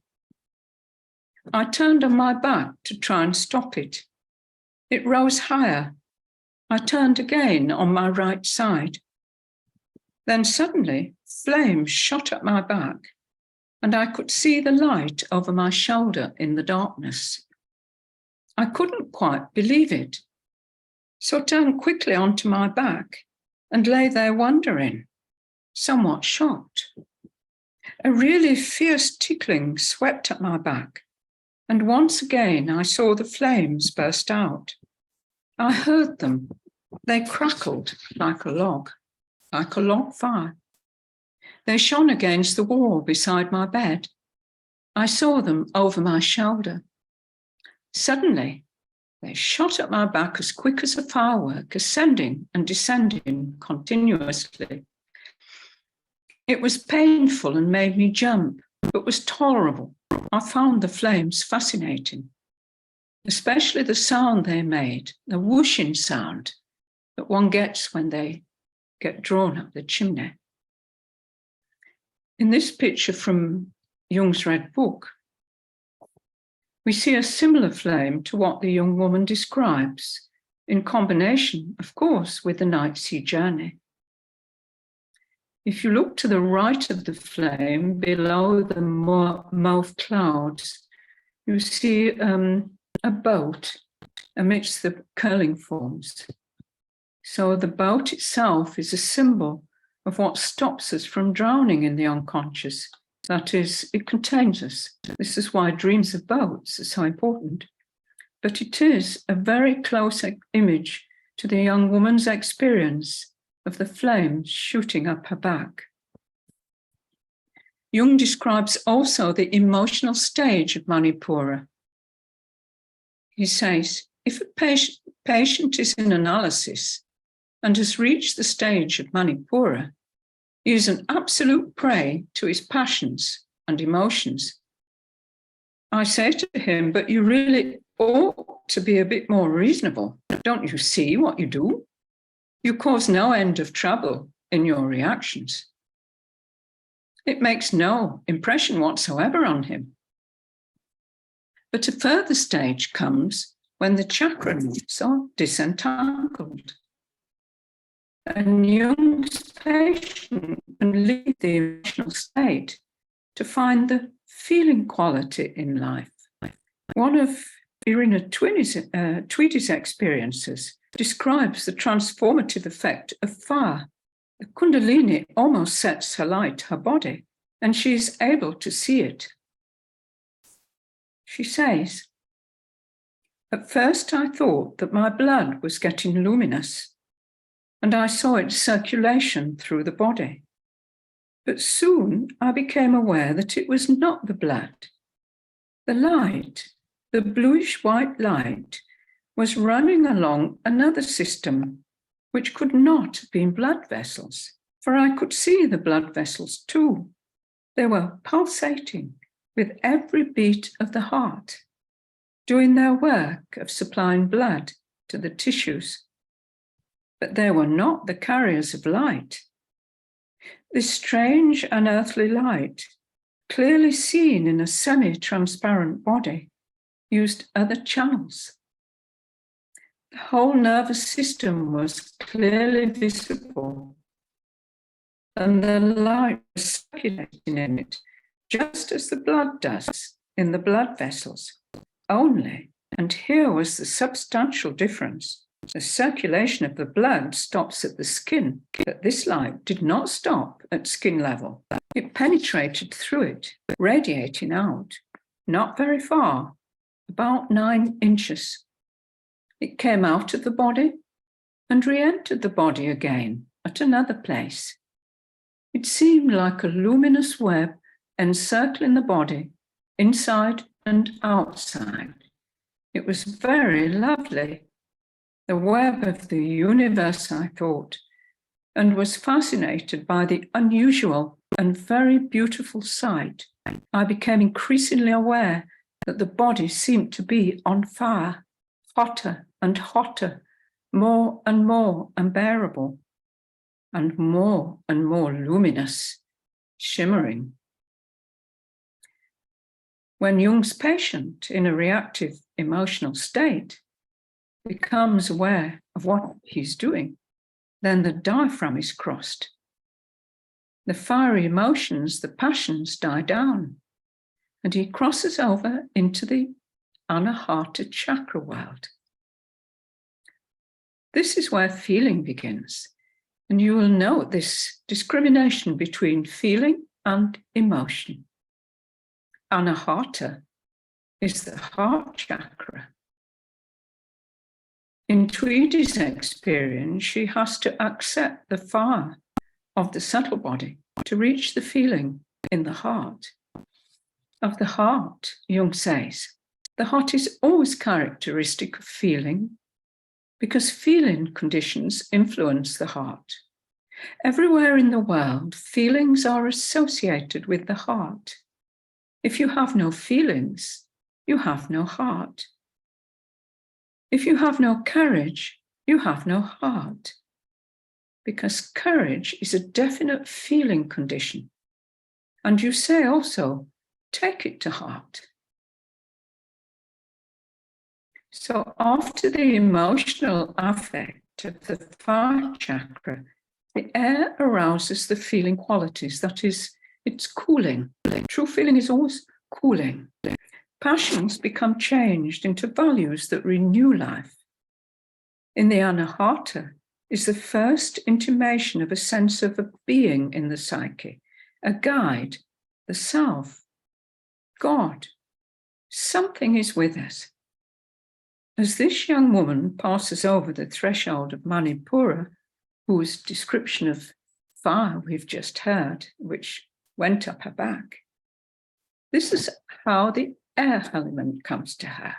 I turned on my back to try and stop it. It rose higher. I turned again on my right side. Then suddenly, flames shot at my back, and I could see the light over my shoulder in the darkness. I couldn't quite believe it, so turned quickly onto my back and lay there wondering, somewhat shocked. A really fierce tickling swept at my back, and once again I saw the flames burst out. I heard them. They crackled like a log fire. They shone against the wall beside my bed. I saw them over my shoulder. Suddenly, they shot at my back as quick as a firework, ascending and descending continuously. It was painful and made me jump, but was tolerable. I found the flames fascinating, especially the sound they made, the whooshing sound that one gets when they get drawn up the chimney. In this picture from Jung's Red Book, we see a similar flame to what the young woman describes, in combination, of course, with the night sea journey. If you look to the right of the flame, below the mauve clouds, you see a boat amidst the curling foams. So the boat itself is a symbol of what stops us from drowning in the unconscious. That is, it contains us. This is why dreams of boats are so important. But it is a very close image to the young woman's experience of the flames shooting up her back. Jung describes also the emotional stage of Manipura. He says, if a patient is in analysis and has reached the stage of Manipura, he is an absolute prey to his passions and emotions. I say to him, but you really ought to be a bit more reasonable. Don't you see what you do? You cause no end of trouble in your reactions. It makes no impression whatsoever on him. But a further stage comes when the chakra roots are disentangled. And Jung's patient can leave the emotional state to find the feeling quality in life. One of Irina Tweedy's experiences describes the transformative effect of fire. The Kundalini almost sets alight her body, and she is able to see it. She says, at first I thought that my blood was getting luminous, and I saw its circulation through the body. But soon I became aware that it was not the blood. The light, the bluish-white light, was running along another system, which could not have been blood vessels, for I could see the blood vessels too. They were pulsating with every beat of the heart, doing their work of supplying blood to the tissues. But they were not the carriers of light. This strange unearthly light, clearly seen in a semi-transparent body, used other channels. The whole nervous system was clearly visible, and the light was circulating in it, just as the blood does in the blood vessels. Only, and here was the substantial difference, the circulation of the blood stops at the skin, but this light did not stop at skin level. It penetrated through it, radiating out not very far, about 9 inches. It came out of the body and re-entered the body again at another place. It seemed like a luminous web encircling the body, inside and outside. It was very lovely, the web of the universe, I thought, and was fascinated by the unusual and very beautiful sight. I became increasingly aware that the body seemed to be on fire, hotter and hotter, more and more unbearable, and more luminous, shimmering. When Jung's patient in a reactive emotional state becomes aware of what he's doing, then the diaphragm is crossed. The fiery emotions, the passions die down, and he crosses over into the Anahata chakra world. This is where feeling begins, and you will note this discrimination between feeling and emotion. Anahata is the heart chakra. In Tweedy's experience, she has to accept the fire of the subtle body to reach the feeling in the heart. Of the heart, Jung says, the heart is always characteristic of feeling because feeling conditions influence the heart. Everywhere in the world, feelings are associated with the heart. If you have no feelings, you have no heart. If you have no courage, you have no heart. Because courage is a definite feeling condition. And you say also, take it to heart. So after the emotional affect of the fire chakra, the air arouses the feeling qualities. That is, it's cooling. True feeling is always cooling. Passions become changed into values that renew life. In the Anahata is the first intimation of a sense of a being in the psyche, a guide, the self, God. Something is with us. As this young woman passes over the threshold of Manipura, whose description of fire we've just heard, which went up her back, this is how the air element comes to her.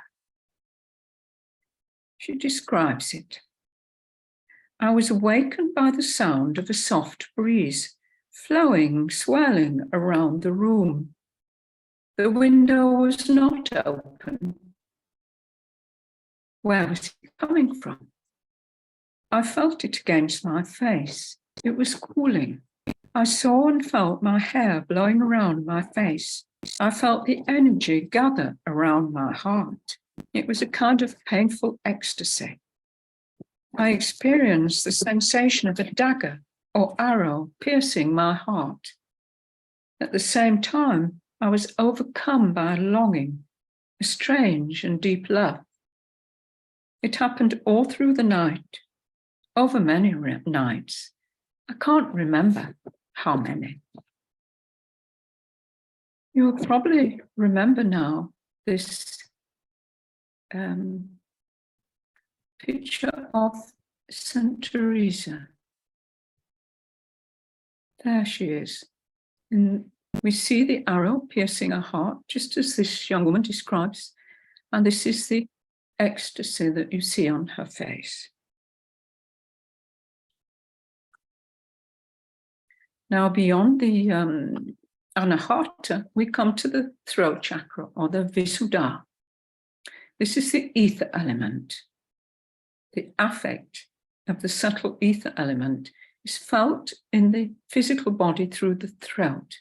She describes it. I was awakened by the sound of a soft breeze flowing, swirling around the room. The window was not open. Where was it coming from? I felt it against my face. It was cooling. I saw and felt my hair blowing around my face. I felt the energy gather around my heart. It was a kind of painful ecstasy. I experienced the sensation of a dagger or arrow piercing my heart. At the same time, I was overcome by a longing, a strange and deep love. It happened all through the night, over many nights. I can't remember how many. You'll probably remember now this picture of St. Teresa. There she is. And we see the arrow piercing her heart, just as this young woman describes. And this is the ecstasy that you see on her face. Now, beyond the Anahata, we come to the throat chakra, or the Visuddha. This is the ether element. The affect of the subtle ether element is felt in the physical body through the throat.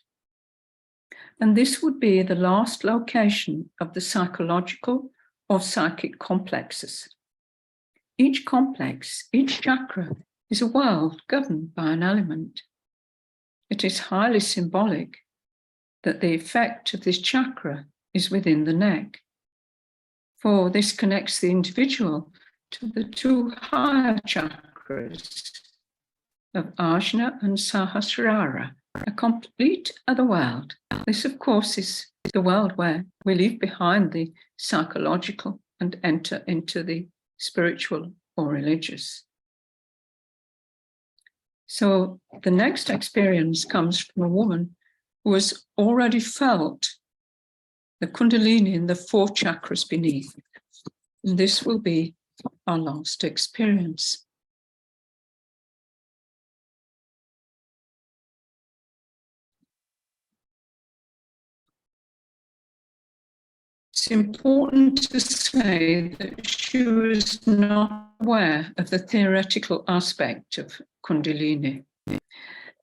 And this would be the last location of the psychological or psychic complexes. Each complex, each chakra, is a world governed by an element. It is highly symbolic that the effect of this chakra is within the neck, for this connects the individual to the two higher chakras of Ajna and Sahasrara, a complete other world. This, of course, is the world where we leave behind the psychological and enter into the spiritual or religious. So the next experience comes from a woman who has already felt the Kundalini in the 4 chakras beneath. And this will be our last experience. It's important to say that she was not aware of the theoretical aspect of Kundalini,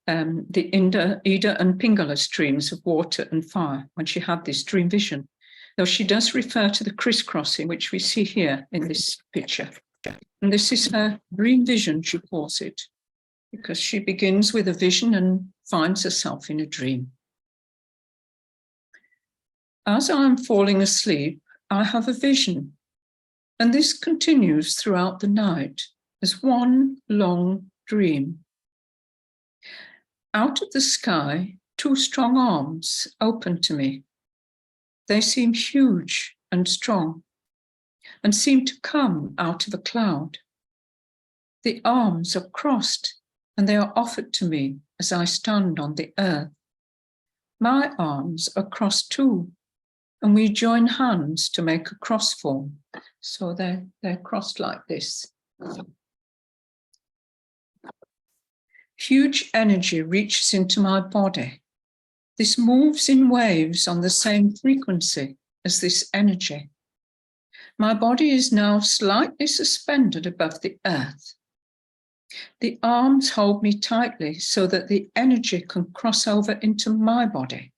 the Ida and Pingala streams of water and fire, when she had this dream vision, though she does refer to the crisscrossing, which we see here in this picture. And this is her dream vision, she calls it, because she begins with a vision and finds herself in a dream. As I am falling asleep, I have a vision, and this continues throughout the night as one long dream. Out of the sky, 2 strong arms open to me. They seem huge and strong, and seem to come out of a cloud. The arms are crossed, and they are offered to me as I stand on the earth. My arms are crossed too, and we join hands to make a cross form. So they're crossed like this. Huge energy reaches into my body. This moves in waves on the same frequency as this energy. My body is now slightly suspended above the earth. The arms hold me tightly so that the energy can cross over into my body.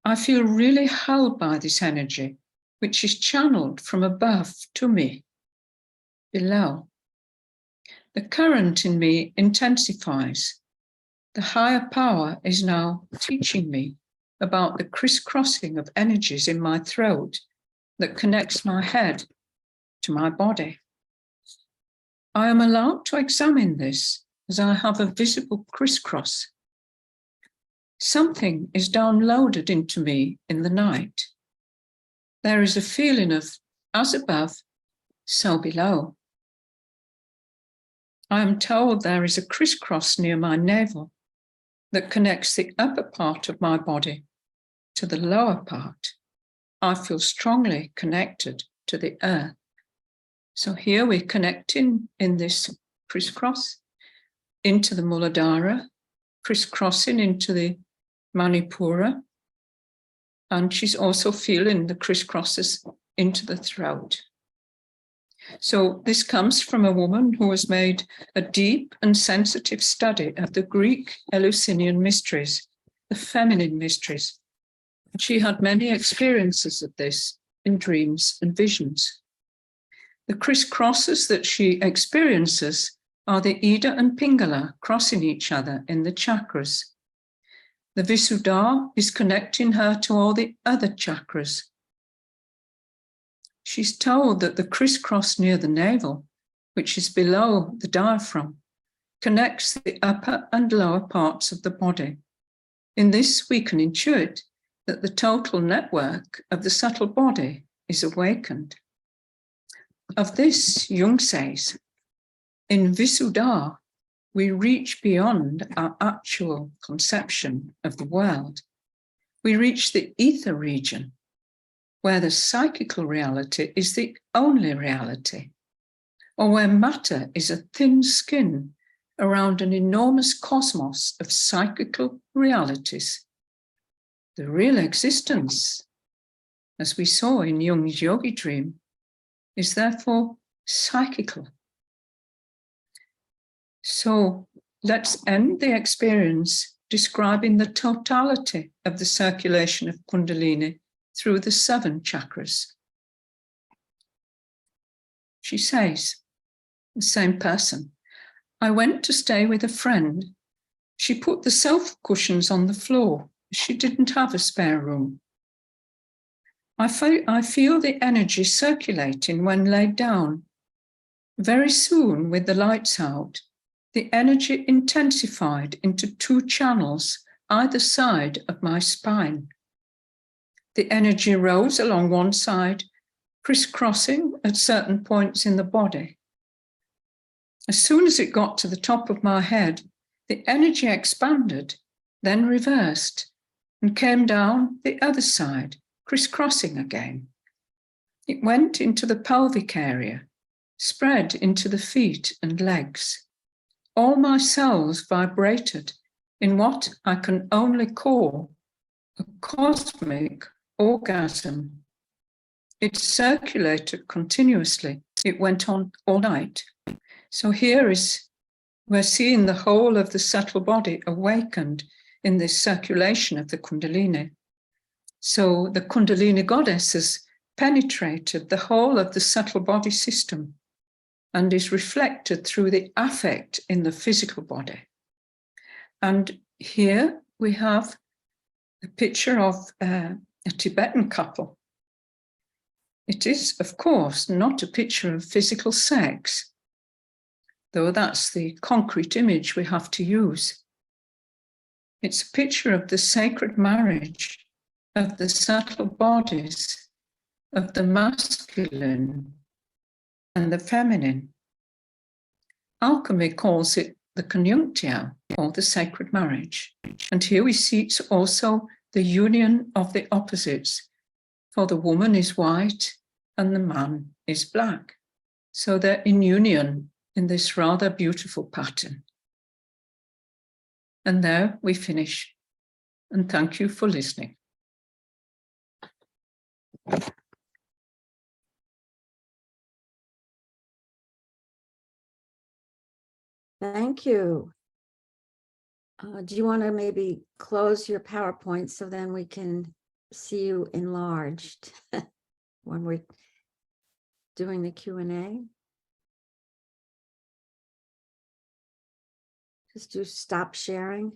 I feel really held by this energy, which is channeled from above to me, below. The current in me intensifies. The higher power is now teaching me about the crisscrossing of energies in my throat that connects my head to my body. I am allowed to examine this as I have a visible crisscross. Something is downloaded into me in the night. There is a feeling of as above, so below. I am told there is a crisscross near my navel that connects the upper part of my body to the lower part. I feel strongly connected to the earth. So here we're connecting in this crisscross into the Muladhara, crisscrossing into the Manipura, and she's also feeling the crisscrosses into the throat. So this comes from a woman who has made a deep and sensitive study of the Greek Eleusinian mysteries, the feminine mysteries. She had many experiences of this in dreams and visions. The crisscrosses that she experiences are the Ida and Pingala crossing each other in the chakras. The Visuddha is connecting her to all the other chakras. She's told that the crisscross near the navel, which is below the diaphragm, connects the upper and lower parts of the body. In this, we can intuit that the total network of the subtle body is awakened. Of this, Jung says, in Visuddha, we reach beyond our actual conception of the world. We reach the ether region, where the psychical reality is the only reality, or where matter is a thin skin around an enormous cosmos of psychical realities. The real existence, as we saw in Jung's yogi dream, is therefore psychical. So let's end the experience describing the totality of the circulation of Kundalini through the 7 chakras. She says, the same person, I went to stay with a friend. She put the sofa cushions on the floor. She didn't have a spare room. I feel the energy circulating when laid down. Very soon, with the lights out, the energy intensified into 2 channels either side of my spine. The energy rose along one side, crisscrossing at certain points in the body. As soon as it got to the top of my head, the energy expanded, then reversed, and came down the other side, crisscrossing again. It went into the pelvic area, spread into the feet and legs. All my cells vibrated in what I can only call a cosmic orgasm. It circulated continuously. It went on all night. So we're seeing the whole of the subtle body awakened in this circulation of the Kundalini. So the Kundalini goddess has penetrated the whole of the subtle body system and is reflected through the affect in the physical body. And here we have a picture of a Tibetan couple. It is, of course, not a picture of physical sex, though that's the concrete image we have to use. It's a picture of the sacred marriage of the subtle bodies of the masculine and the feminine. Alchemy calls it the conjunctia, or the sacred marriage. And here we see it's also the union of the opposites, for the woman is white and the man is black. So they're in union in this rather beautiful pattern. And there we finish. And thank you for listening. Thank you. Do you want to maybe close your PowerPoint so then we can see you enlarged when we're doing the Q&A? Just do stop sharing.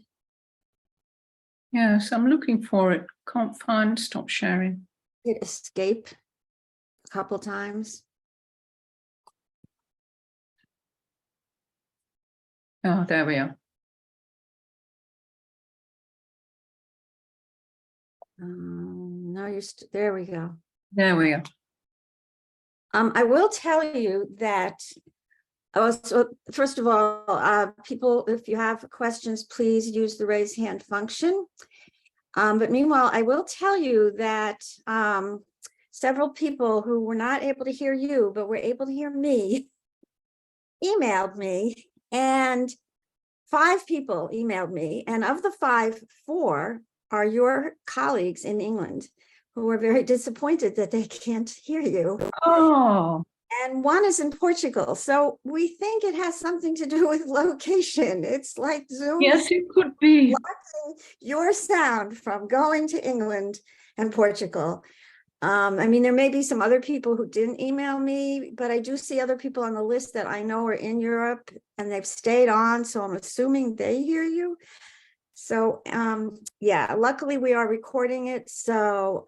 Yes, I'm looking for it. Can't find stop sharing. Hit escape a couple times. Oh, there we are. No, you're there we go. There we are. I will tell you that, so first of all, people, if you have questions, please use the raise hand function. But meanwhile, I will tell you that several people who were not able to hear you, but were able to hear me, emailed me, and 5 people emailed me. And of the 5, 4 are your colleagues in England who are very disappointed that they can't hear you. Oh. And 1 is in Portugal. So we think it has something to do with location. It's like Zoom. Yes, it could be. Blocking your sound from going to England and Portugal. I mean, there may be some other people who didn't email me, but I do see other people on the list that I know are in Europe and they've stayed on. So I'm assuming they hear you. So yeah, luckily we are recording it. So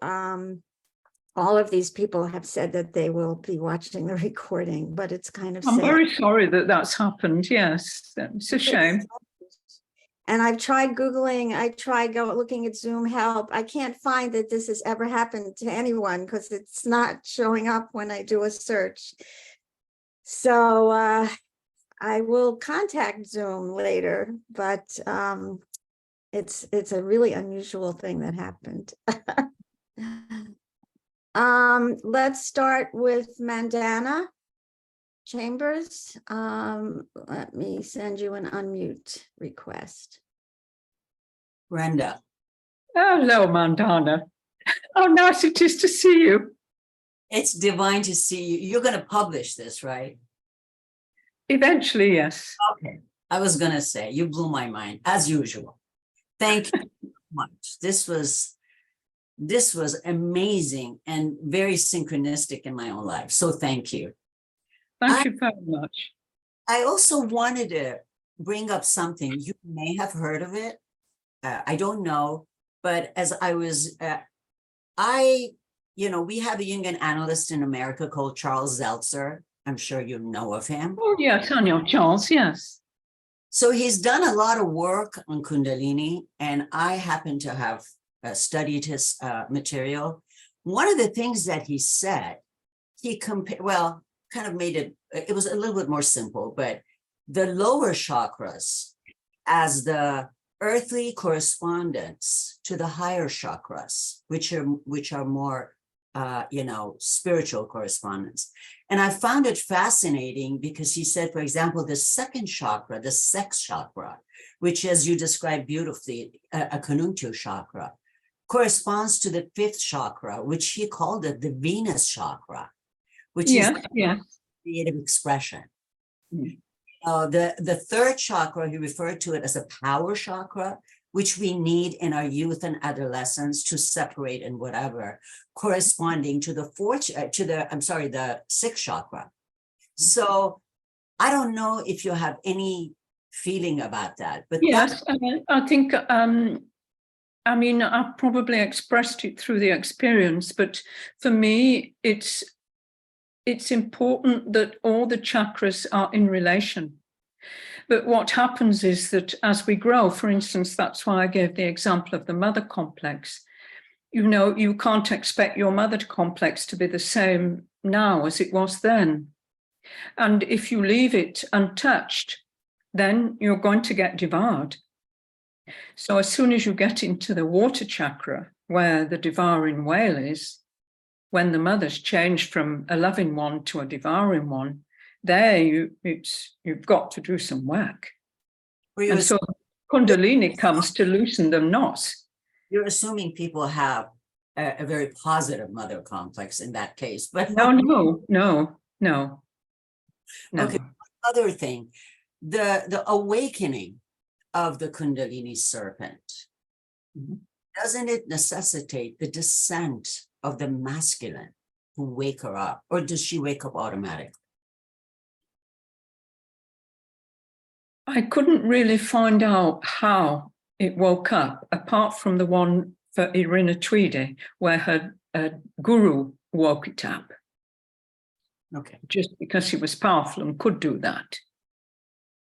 all of these people have said that they will be watching the recording, but it's kind of I'm sad. very sorry that that's happened. Yes, it's a shame. And I've tried Googling, I tried looking at Zoom help. I can't find that this has ever happened to anyone because it's not showing up when I do a search. So I will contact Zoom later, but it's a really unusual thing that happened. Let's start with Mandana Chambers. Let me send you an unmute request. Brenda. Hello, Mandana. How nice it is to see you. It's divine to see you. You're going to publish this, right? Eventually, yes. Okay. I was going to say, you blew my mind, as usual. Thank you so much. This was amazing and very synchronistic in my own life. So thank you. Thank you very much. I also wanted to bring up something. You may have heard of it. I don't know. But as I was, we have a Jungian analyst in America called Charles Zeltzer. I'm sure you know of him. Oh, yes, I know Charles, yes. So he's done a lot of work on Kundalini, and I happen to have studied his material. One of the things that he said, he compared, well, kind of made it was a little bit more simple, but the lower chakras as the earthly correspondence to the higher chakras, which are more, spiritual correspondence. And I found it fascinating because he said, for example, the second chakra, the sex chakra, which, as you described beautifully, a conjunctive chakra, corresponds to the fifth chakra, which he called it the Venus chakra, which is creative expression. The third chakra, he referred to it as a power chakra, which we need in our youth and adolescence to separate and whatever, corresponding to the sixth chakra. So I don't know if you have any feeling about that, but yes, I think, I mean, I've probably expressed it through the experience, but for me, it's important that all the chakras are in relation. But what happens is that as we grow, for instance, that's why I gave the example of the mother complex. You can't expect your mother complex to be the same now as it was then. And if you leave it untouched, then you're going to get devoured. So as soon as you get into the water chakra, where the devouring whale is, when the mother's changed from a loving one to a devouring one, you've got to do some work. And so Kundalini comes to loosen the knots. You're assuming people have a very positive mother complex in that case, but no. Okay. Other thing, the awakening of the Kundalini serpent, doesn't it necessitate the descent of the masculine who wake her up, or does she wake up automatically? I couldn't really find out how it woke up, apart from the one for Irina Tweedy, where her guru woke it up. Okay. Just because he was powerful and could do that.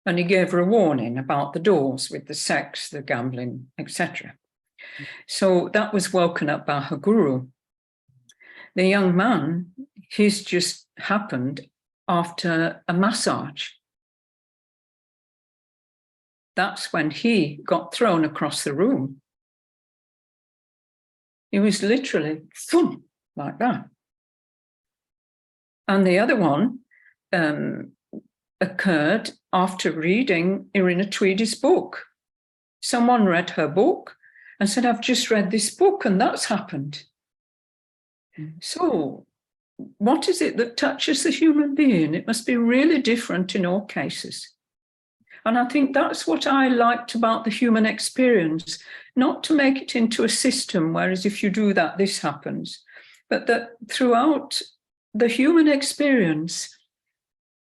And he gave her a warning about the doors with the sex, the gambling, etc. So that was woken up by her guru. The young man, his just happened after a massage. That's when he got thrown across the room. He was literally thump, like that. And the other one occurred after reading Irina Tweedy's book. Someone read her book and said, I've just read this book and that's happened. So what is it that touches the human being? It must be really different in all cases. And I think that's what I liked about the human experience, not to make it into a system, whereas if you do that, this happens, but that throughout the human experience,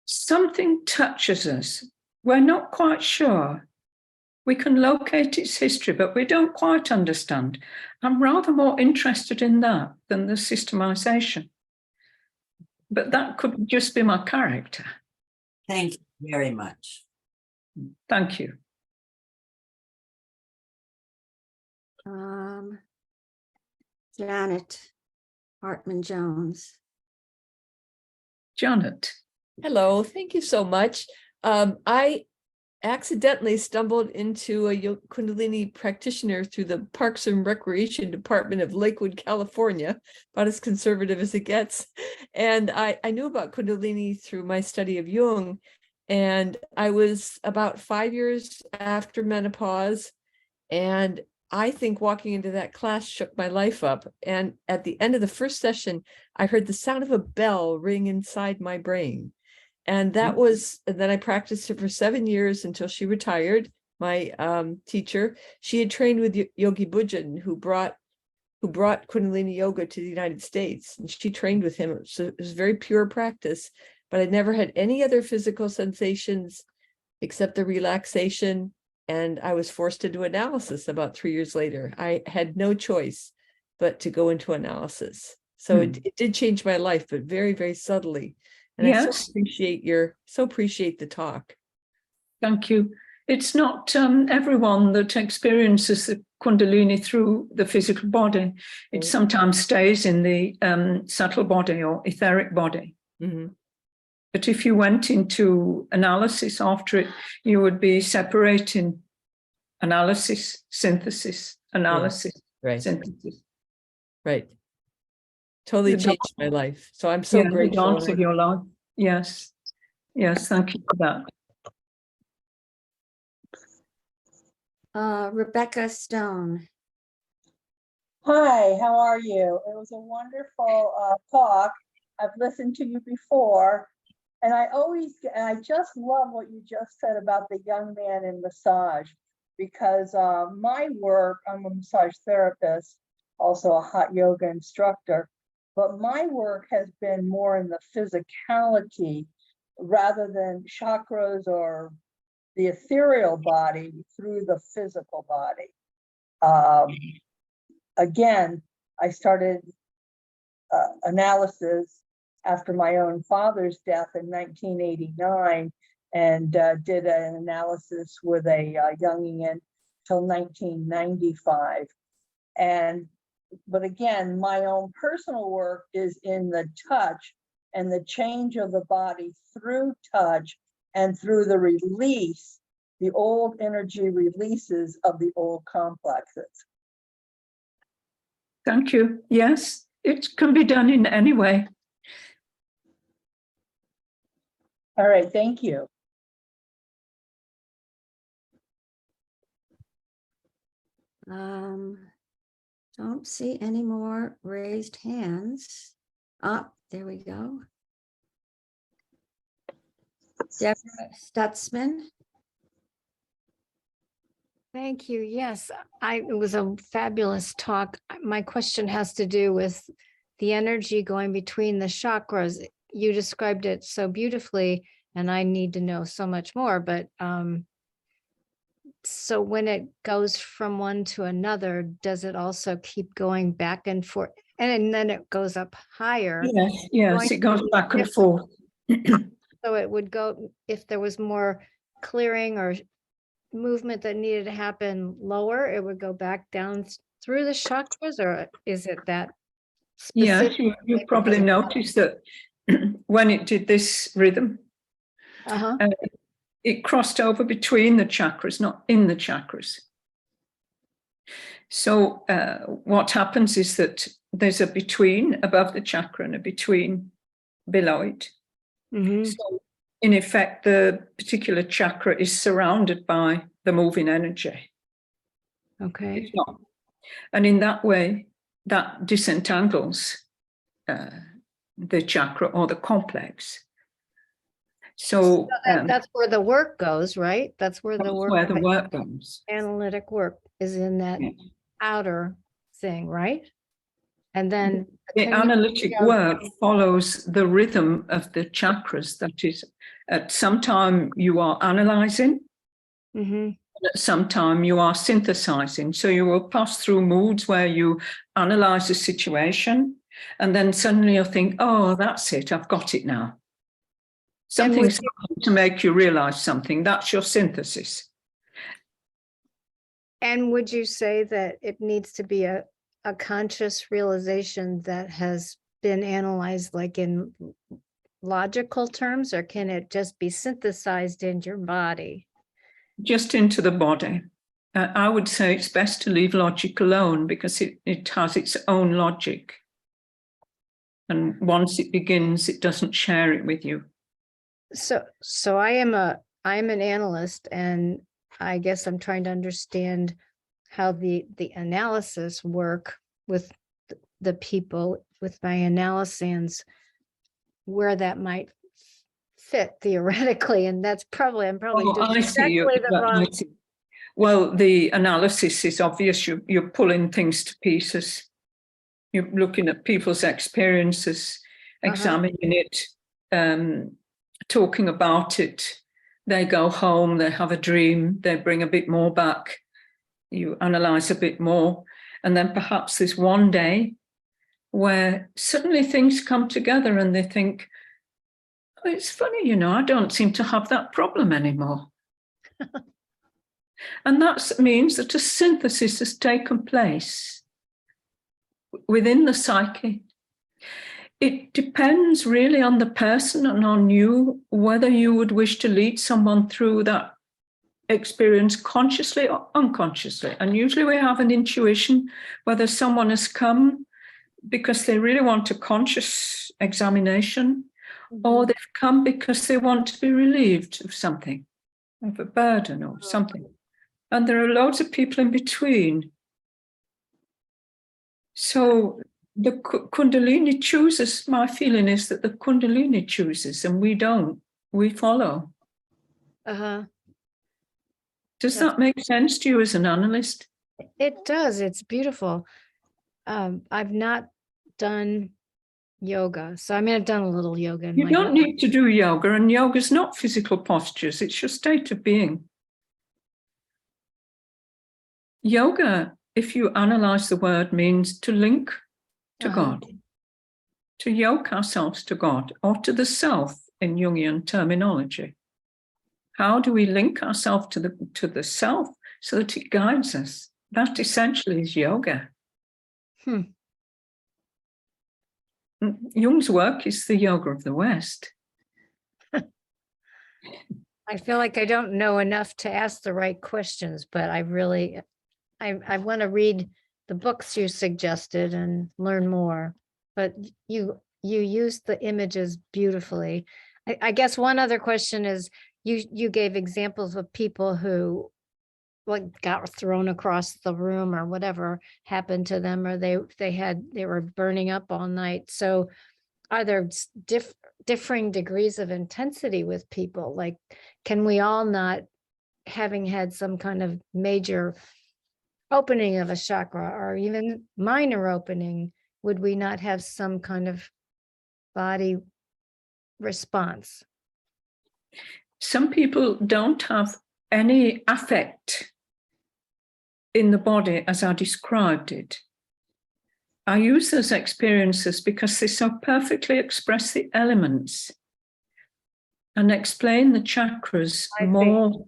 something touches us. We're not quite sure. We can locate its history, but we don't quite understand. I'm rather more interested in that than the systemization. But that could just be my character. Thank you very much. Thank you. Janet Hartman-Jones. Janet. Hello, thank you so much. I accidentally stumbled into a Kundalini practitioner through the Parks and Recreation Department of Lakewood, California, about as conservative as it gets. And I knew about Kundalini through my study of Jung. And I was about 5 years after menopause. And I think walking into that class shook my life up. And at the end of the first session, I heard the sound of a bell ring inside my brain. And that was, and then I practiced it for 7 years until she retired, my teacher. She had trained with Yogi Bhujan, who brought Kundalini Yoga to the United States. And she trained with him. So it was very pure practice. But I never had any other physical sensations except the relaxation. And I was forced to do analysis about 3 years later. I had no choice but to go into analysis. So it did change my life, but very, very subtly. And I so appreciate the talk. Thank you. It's not everyone that experiences the Kundalini through the physical body. It sometimes stays in the subtle body or etheric body. Mhm. But if you went into analysis after it, you would be separating analysis, synthesis, analysis, Right, synthesis. right. Totally The changed my life. So I'm so Yeah, the grateful. dance of your life. Yes. Yes, thank you for that. Rebecca Stone. Hi, how are you? It was a wonderful talk. I've listened to you before, and I just love what you just said about the young man in massage, because my work, I'm a massage therapist, also a hot yoga instructor, but my work has been more in the physicality rather than chakras or the ethereal body through the physical body. Again, I started analysis after my own father's death in 1989 and did an analysis with a Jungian till 1995. But again, my own personal work is in the touch and the change of the body through touch and through the release, the old energy releases of the old complexes. Thank you. Yes, it can be done in any way. All right, thank you. Don't see any more raised hands. Ah, there we go. Deborah Stutzman. Thank you. Yes, it was a fabulous talk. My question has to do with the energy going between the chakras. You described it so beautifully, and I need to know so much more. But so when it goes from one to another, does it also keep going back and forth? And then it goes up higher. Yes, it goes back and forth. So it would go, if there was more clearing or movement that needed to happen lower, it would go back down through the chakras, or is it that specific? Yes, you probably noticed that when it did this rhythm, it crossed over between the chakras, not in the chakras. So what happens is that there's a between above the chakra and a between below it. So in effect, the particular chakra is surrounded by the moving energy. Okay. It's not. And in that way, that disentangles the chakra or the complex. So that's where the work goes, right? That's where the work goes. Analytic work is in that outer thing, right? And then the analytic work follows the rhythm of the chakras. That is, at some time you are analyzing, and at some time you are synthesizing. So you will pass through moods where you analyze a situation, and then suddenly you'll think, oh, that's it, I've got it now. Something's happened to make you realize something. That's your synthesis. And would you say that it needs to be a conscious realization that has been analyzed like in logical terms, or can it just be synthesized in your body? Just into the body. I would say it's best to leave logic alone because it has its own logic. And once it begins, it doesn't share it with you. So I'm an analyst, and I guess I'm trying to understand how the analysis work with the people, with my analysands, where that might fit theoretically. And that's probably, I'm probably doing exactly the wrong. Well, the analysis is obvious. You're pulling things to pieces. You're looking at people's experiences, examining it, talking about it. They go home, they have a dream, they bring a bit more back. You analyze a bit more. And then perhaps there's one day where suddenly things come together and they think, oh, it's funny, I don't seem to have that problem anymore. And that means that a synthesis has taken place within the psyche. It depends really on the person and on you, whether you would wish to lead someone through that experience consciously or unconsciously. And usually we have an intuition whether someone has come because they really want a conscious examination, or they've come because they want to be relieved of something, of a burden or something. And there are loads of people in between. So the Kundalini chooses, my feeling is that the Kundalini chooses and we don't, we follow. Uh-huh. Does That's- that make sense to you as an analyst? It does. It's beautiful. I've not done yoga. So I mean, I've done a little yoga. In You my don't life. need to do yoga, and yoga is not physical postures, it's your state of being. Yoga, if you analyze the word, means to link to Uh-huh. God, to yoke ourselves to God or to the self in Jungian terminology. How do we link ourselves to the self so that it guides us? That essentially is yoga. Jung's work is the yoga of the West. I feel like I don't know enough to ask the right questions, but I really, I want to read the books you suggested and learn more. But you used the images beautifully. I guess one other question is, you gave examples of people who like got thrown across the room or whatever happened to them, or they were burning up all night. So are there differing degrees of intensity with people? Like, can we all not, having had some kind of major opening of a chakra or even minor opening, would we not have some kind of body response? Some people don't have any affect in the body as I described it. I use those experiences because they so perfectly express the elements and explain the chakras more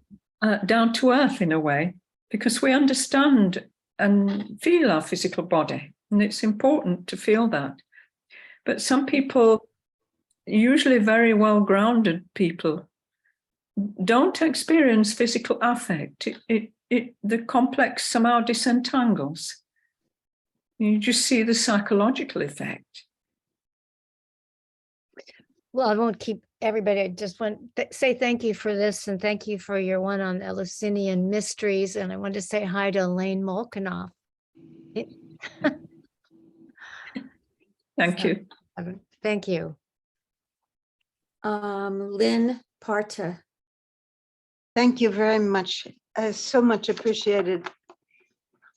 down to earth in a way, because we understand and feel our physical body, and it's important to feel that. But some people, usually very well-grounded people, don't experience physical affect. The complex somehow disentangles. You just see the psychological effect. Well, I won't keep everybody. I just want to say thank you for this, and thank you for your one on Eleusinian mysteries. And I want to say hi to Elaine Molkanoff. Thank you. Thank you. Lynn Parta. Thank you very much. So much appreciated.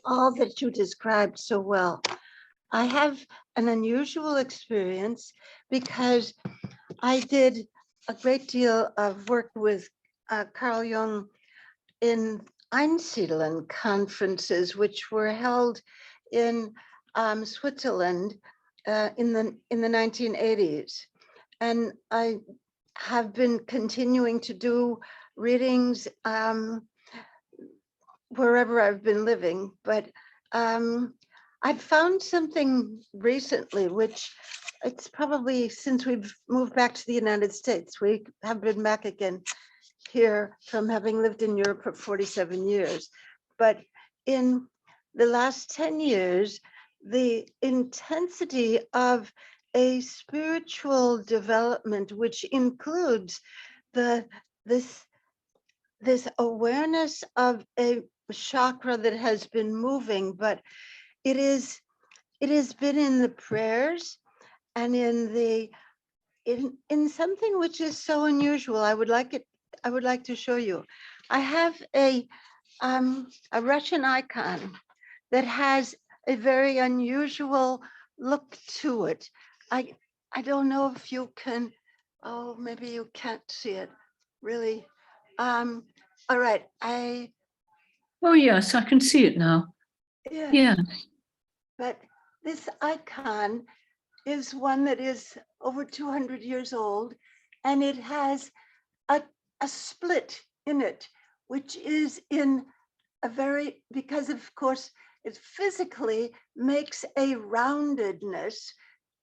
All that you described so well. I have an unusual experience because I did a great deal of work with Carl Jung in Einsiedeln conferences, which were held in Switzerland in the 1980s. And I have been continuing to do readings wherever I've been living, but I've found something recently, which it's probably since we've moved back to the United States. We have been back again here from having lived in Europe for 47 years. But in the last 10 years, the intensity of a spiritual development, which includes this awareness of a chakra that has been moving, but it has been in the prayers and in something which is so unusual. I would like to show you. I have a Russian icon that has a very unusual look to it. I don't know if you can, oh, maybe you can't see it really. All right, Oh, yes, I can see it now. Yeah. But this icon is one that is over 200 years old, and it has a split in it, which is in because of course, it physically makes a roundedness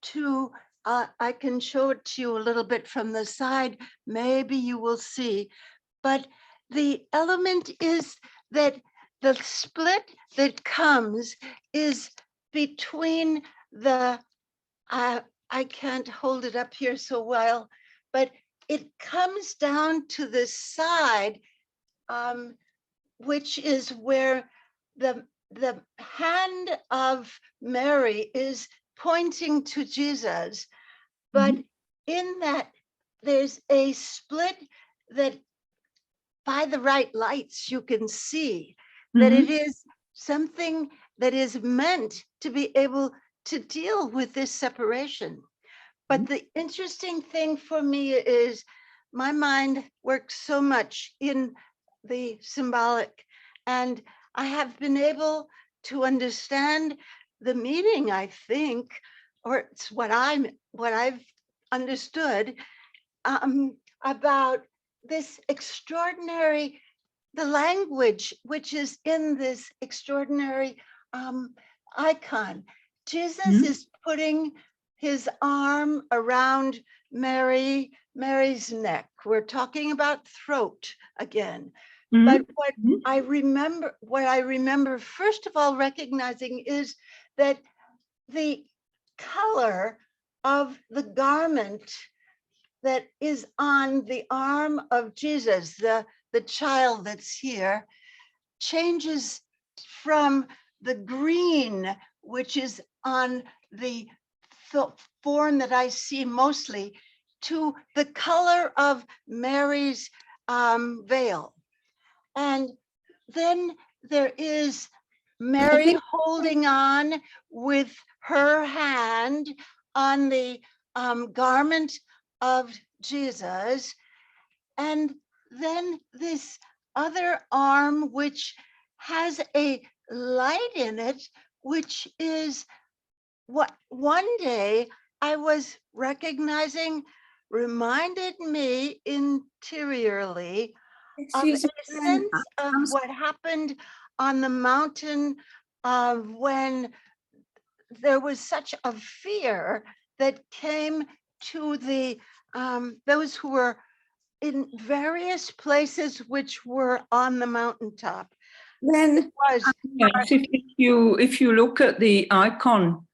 to, I can show it to you a little bit from the side, maybe you will see. But the element is that the split that comes is between the, I can't hold it up here so well, but it comes down to the side, which is where the hand of Mary is pointing to Jesus. But in that, there's a split that by the right lights, you can see that it is something that is meant to be able to deal with this separation. But the interesting thing for me is my mind works so much in the symbolic, and I have been able to understand the meaning, I think, or it's what I've understood about this extraordinary, the language which is in this extraordinary icon. Jesus is putting his arm around Mary's neck. We're talking about throat again. But what I remember, first of all, recognizing is that the color of the garment that is on the arm of Jesus, the child that's here, changes from the green, which is on the form that I see mostly, to the color of Mary's veil. And then there is Mary holding on with her hand on the garment of Jesus. And then this other arm, which has a light in it, which is what one day I was recognizing, reminded me interiorly of a sense of what happened on the mountain when there was such a fear that came to the those who were in various places which were on the mountaintop. Then Yes, if you look at the icon,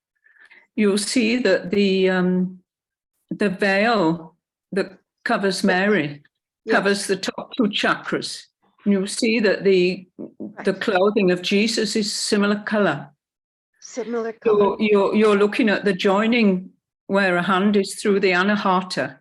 you'll see that the veil that covers Mary covers the top two chakras. And you'll see that the clothing of Jesus is similar color. Similar color. So you're looking at the joining where a hand is through the anahata.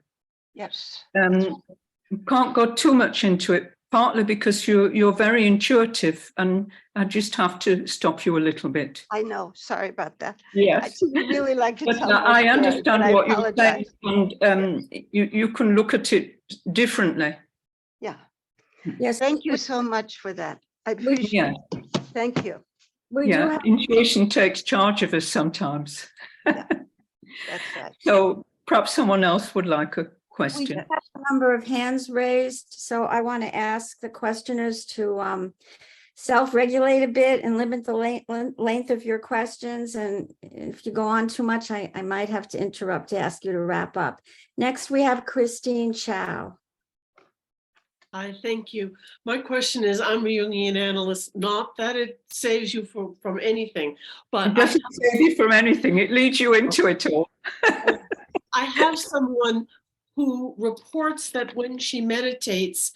Yes. You can't go too much into it, partly because you're very intuitive, and I just have to stop you a little bit. I know. Sorry about that. Yes. I really like to But tell my I story, understand but what I you're saying, apologize. and you can look at it differently. Yeah. yes, Thank you so much for that. I appreciate Yeah, it. Thank you. we do yeah. have Intuition takes charge of us sometimes. That's right. So perhaps someone else would like a we question. do have a number of hands raised, so I want to ask the questioners to self-regulate a bit and limit the length of your questions. And if you go on too much, I might have to interrupt to ask you to wrap up. Next, we have Christine Chow. Hi, thank you. My question is, I'm a Jungian analyst, not that it saves you from anything, but It doesn't save you from anything. It leads you into it all. I have someone who reports that when she meditates,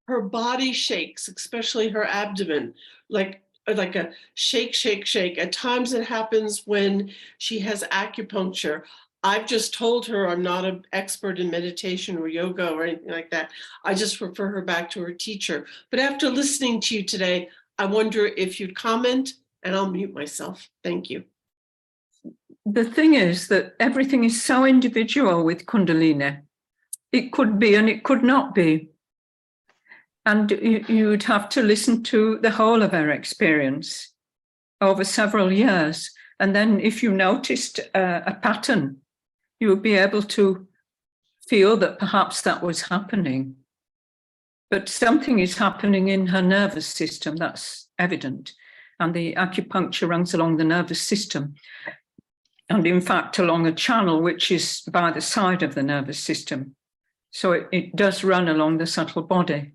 her body shakes, especially her abdomen, like a shake, shake, shake. At times it happens when she has acupuncture. I've just told her I'm not an expert in meditation or yoga or anything like that. I just refer her back to her teacher. But after listening to you today, I wonder if you'd comment, and I'll mute myself. Thank you. The thing is that everything is so individual with Kundalini. It could be and it could not be. And you'd have to listen to the whole of her experience over several years. And then if you noticed a pattern, you would be able to feel that perhaps that was happening. But something is happening in her nervous system. That's evident. And the acupuncture runs along the nervous system, and in fact along a channel which is by the side of the nervous system. So it does run along the subtle body.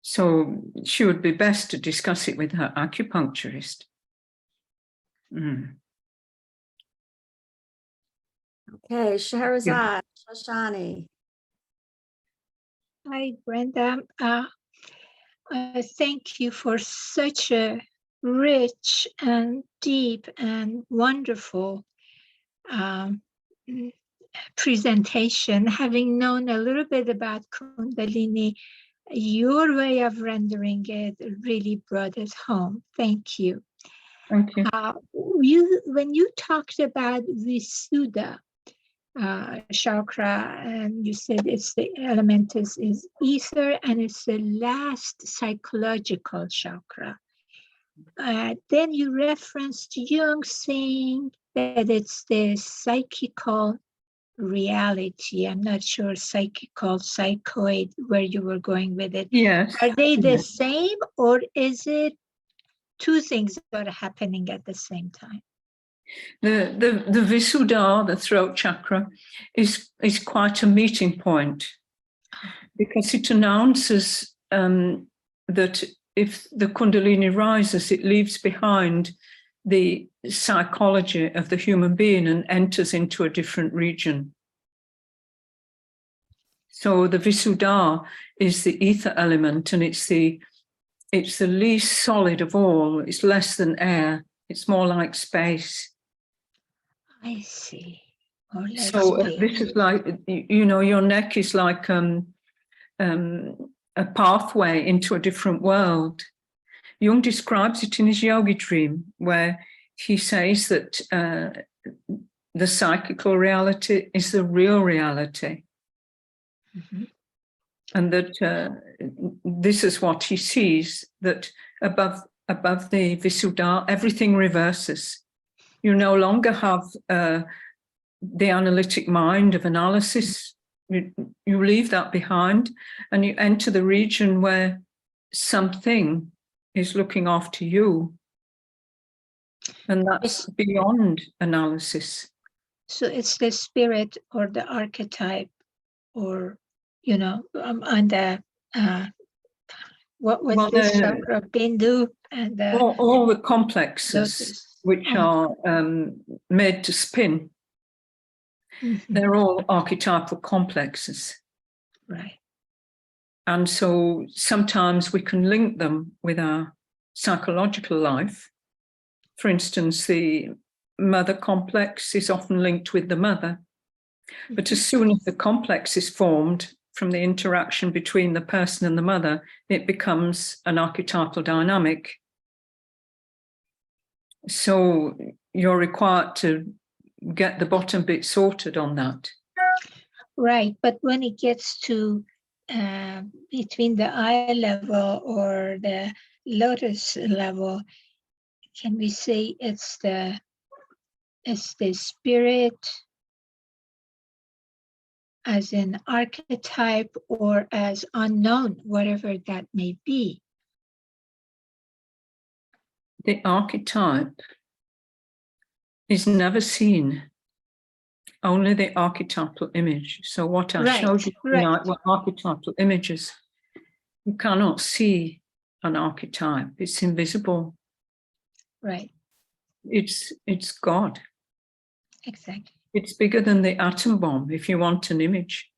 So she would be best to discuss it with her acupuncturist. Okay, Shahrazad, Shoshani. Hi, Brenda. Thank you for such a rich and deep and wonderful presentation. Having known a little bit about Kundalini, your way of rendering it really brought it home. Thank you. Thank you. When you talked about Visuddha chakra, and you said it's the element is ether, and it's the last psychological chakra. Then you referenced Jung saying that it's the psychical reality. I'm not sure psychical, psychoid, where you were going with it. Yes. Are they the same, or is it two things that are happening at the same time? The Visuddha, the throat chakra, is quite a meeting point, because it announces that if the Kundalini rises, it leaves behind the psychology of the human being and enters into a different region. So the Visuddha is the ether element, and it's the least solid of all. It's less than air. It's more like space. I see. Or less So space. this is like, you know, your neck is like a pathway into a different world. Jung describes it in his yogi dream, where he says that the psychical reality is the real reality. Mm-hmm. And that this is what he sees, that above the Visuddha, everything reverses. You no longer have the analytic mind of analysis. You leave that behind, and you enter the region where something is looking after you. And that's beyond analysis. So it's the spirit or the archetype, or, you know, and the, what was this chakra, Bindu, and all the complexes lotus. which are made to spin. Mm-hmm. They're all archetypal complexes. Right. And so sometimes we can link them with our psychological life. For instance, the mother complex is often linked with the mother. But as soon as the complex is formed from the interaction between the person and the mother, it becomes an archetypal dynamic. So you're required to get the bottom bit sorted on that. Right, but when it gets to between the eye level or the lotus level, can we say it's the spirit as an archetype or as unknown, whatever that may be? The archetype is never seen, only the archetypal image. So what I showed you tonight were archetypal images. You cannot see an archetype. It's invisible. Right. It's God. Exactly. It's bigger than the atom bomb, if you want an image.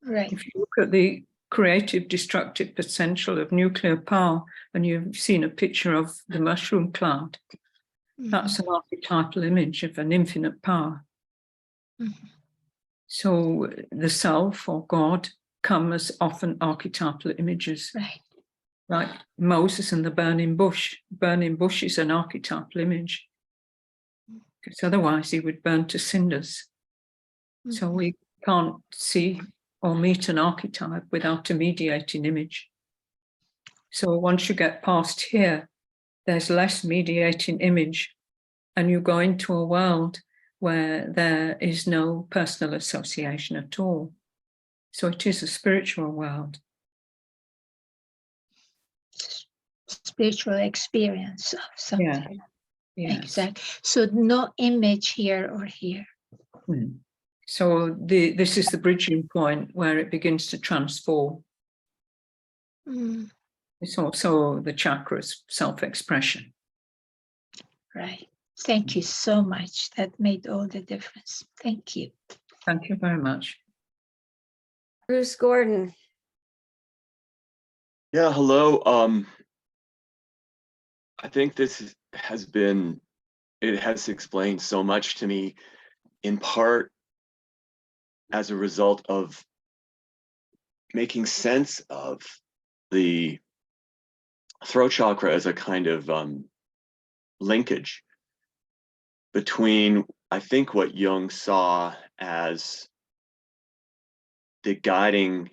Right. If you look at the creative, destructive potential of nuclear power, and you've seen a picture of the mushroom cloud, that's an archetypal image of an infinite power. Mm-hmm. So the self or God come as often archetypal images. Right. Like Moses and the burning bush. Burning bush is an archetypal image, because otherwise he would burn to cinders. Mm-hmm. So we can't see or meet an archetype without a mediating image. So once you get past here, there's less mediating image, and you go into a world where there is no personal association at all. So it is a spiritual world. spiritual experience of Yeah. something. Yes. Exactly. So no image here or here. Mm. So this is the bridging point where it begins to transform. Mm, It's also the chakras, self-expression. right. Thank you so much. That made all the difference. Thank you. Thank you very much. Bruce Gordon. Yeah, hello. I think this it has explained so much to me, in part as a result of making sense of the throat chakra as a kind of linkage between, I think, what Jung saw as the guiding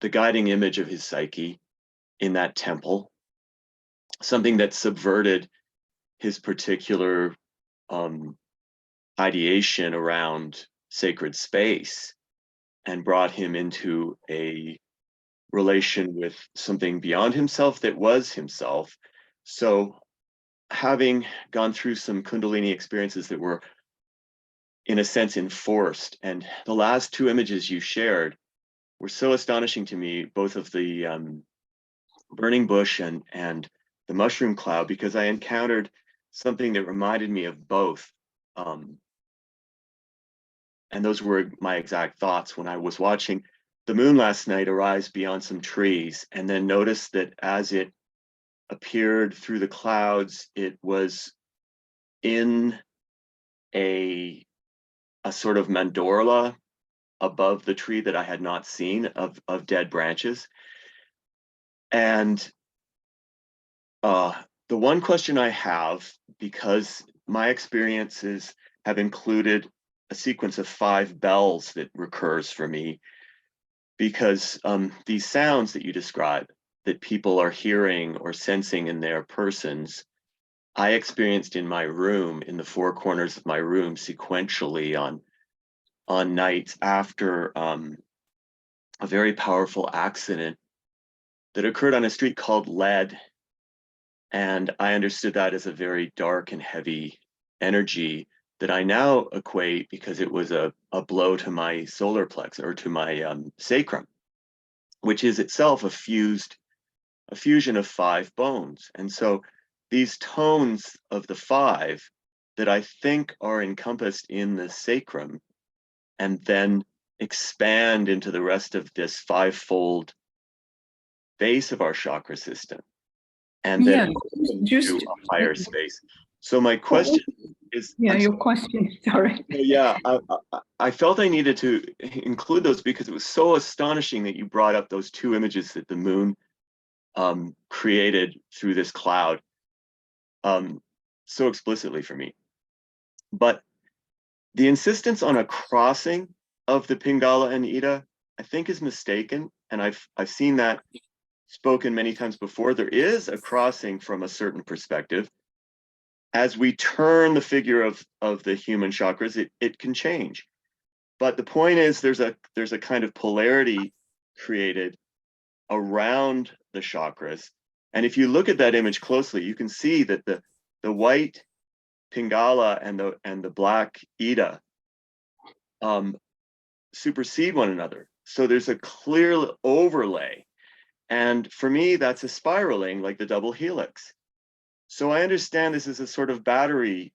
image of his psyche in that temple, something that subverted his particular ideation around sacred space and brought him into a relation with something beyond himself that was himself. So, having gone through some Kundalini experiences that were, in a sense, enforced, and the last two images you shared were so astonishing to me, both of the burning bush and the mushroom cloud, because I encountered something that reminded me of both. And those were my exact thoughts when I was watching the moon last night arise beyond some trees, and then noticed that as it appeared through the clouds, it was in a sort of mandorla above the tree that I had not seen, of dead branches. And the one question I have, because my experiences have included a sequence of 5 bells that recurs for me, because these sounds that you describe that people are hearing or sensing in their persons, I experienced in my room, in the 4 corners of my room, sequentially on nights after a very powerful accident that occurred on a street called Lead. And I understood that as a very dark and heavy energy that I now equate, because it was a blow to my solar plexus, or to my sacrum, which is itself a fusion of 5 bones. And so these tones of the 5 that I think are encompassed in the sacrum, and then expand into the rest of this 5-fold base of our chakra system, and then to a higher space. So my question is, your question, sorry. yeah, I felt I needed to include those because it was so astonishing that you brought up those 2 images that the moon created through this cloud so explicitly for me. But the insistence on a crossing of the Pingala and Ida, I think, is mistaken, and I've seen that spoken many times before. There is a crossing from a certain perspective. As we turn the figure of the human chakras, it can change. But the point is, there's a kind of polarity created around the chakras. And if you look at that image closely, you can see that the white Pingala and the black Ida supersede one another. So there's a clear overlay. And for me, that's a spiraling, like the double helix. So I understand this is a sort of battery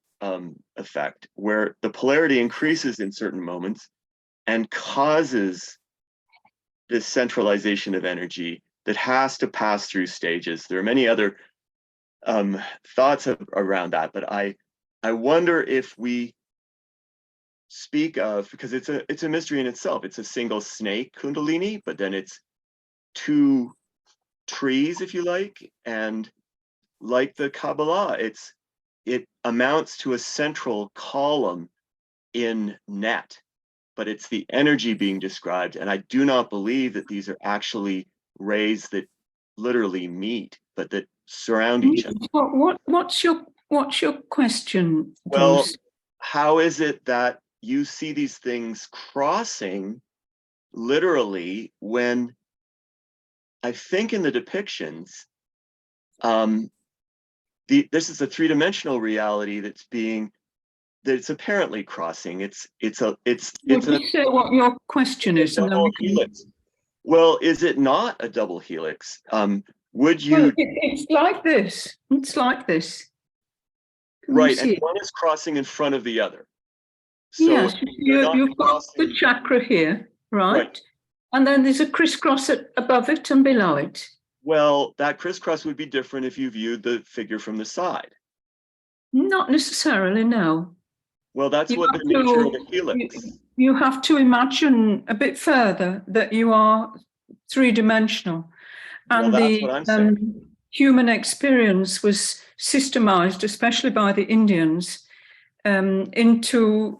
effect, where the polarity increases in certain moments and causes this centralization of energy that has to pass through stages. There are many other thoughts around that, but I wonder if we speak of, because it's a mystery in itself. It's a single snake Kundalini, but then it's 2 trees, if you like, and like the Kabbalah, it amounts to a central column in net, but it's the energy being described. And I do not believe that these are actually rays that literally meet, but that surround each other. What's your question, Well, Bruce? how is it that you see these things crossing literally when I think in the depictions, this is a three-dimensional reality that's apparently crossing. It's Would you say what your question is? And then we can... helix. Well, is it not a double helix? Would you? Well, it's like this. It's like this. Can you Right, see and it? one is crossing in front of the other. So Yes, they're not you've got the crossing- chakra here, right? Right. And then there's a crisscross above it and below it. Well, that crisscross would be different if you viewed the figure from the side. Not necessarily, no. Well, that's You what have the nature of to- a helix. You have to imagine a bit further that you are three-dimensional. And Well, that's what I'm saying. Human experience was systemized, especially by the Indians, into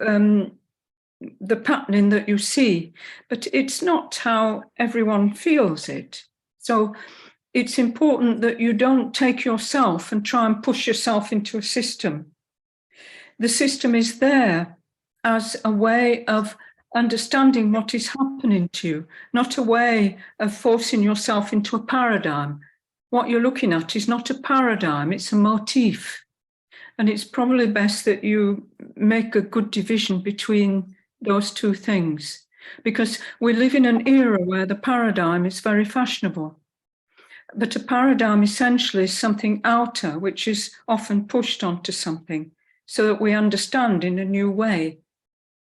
the patterning that you see. But it's not how everyone feels it. So it's important that you don't take yourself and try and push yourself into a system. The system is there as a way of understanding what is happening to you, not a way of forcing yourself into a paradigm. What you're looking at is not a paradigm, it's a motif. And it's probably best that you make a good division between those two things, because we live in an era where the paradigm is very fashionable. But a paradigm essentially is something outer, which is often pushed onto something so that we understand in a new way.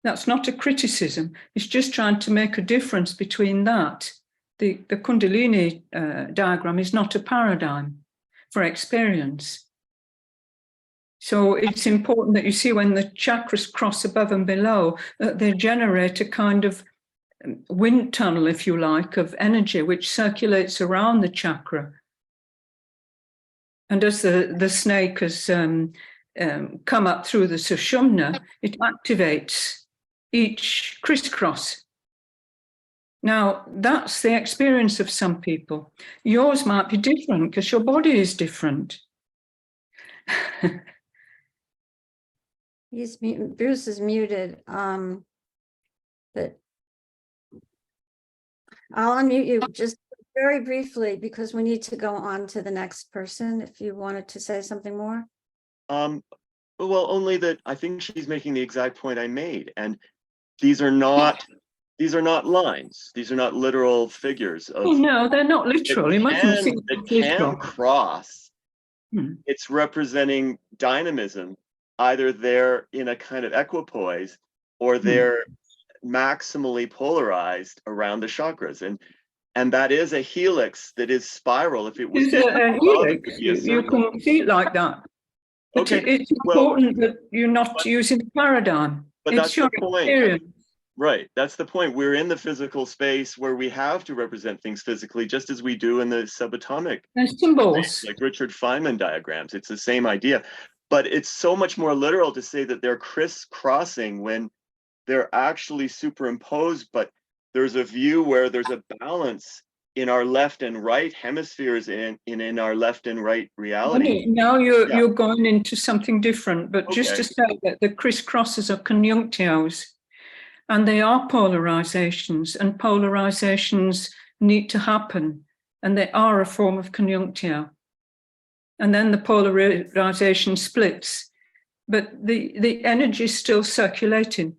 That's not a criticism. It's just trying to make a difference between that. The Kundalini diagram is not a paradigm for experience. So it's important that you see when the chakras cross above and below, that they generate a kind of wind tunnel, if you like, of energy which circulates around the chakra. And as the snake has come up through the sushumna, it activates each crisscross. Now, that's the experience of some people. Yours might be different because your body is different. Bruce is muted. But I'll unmute you just very briefly because we need to go on to the next person. If you wanted to say something more. Well, only that I think she's making the exact point I made, and these are not lines. These are not literal figures of. Oh, no, they're not literal. That can cross. It's representing dynamism. Either they're in a kind of equipoise or they're maximally polarized around the chakras. And that is a helix that is spiral. If it was It's a helix. You can see it like that. But okay. It's important that you're not using a paradigm. But it's that's your the point. experience. Right. That's the point. We're in the physical space where we have to represent things physically, just as we do in the subatomic. There's symbols. Space, like Richard Feynman diagrams. It's the same idea. But it's so much more literal to say that they're crisscrossing when they're actually superimposed. But there's a view where there's a balance in our left and right hemispheres in our left and right reality. Now you're going into something different. But just to Okay. say that the crisscrosses are conjunctios. And they are polarizations, and polarizations need to happen, and they are a form of conjunctio. And then the polarization splits, but the energy is still circulating.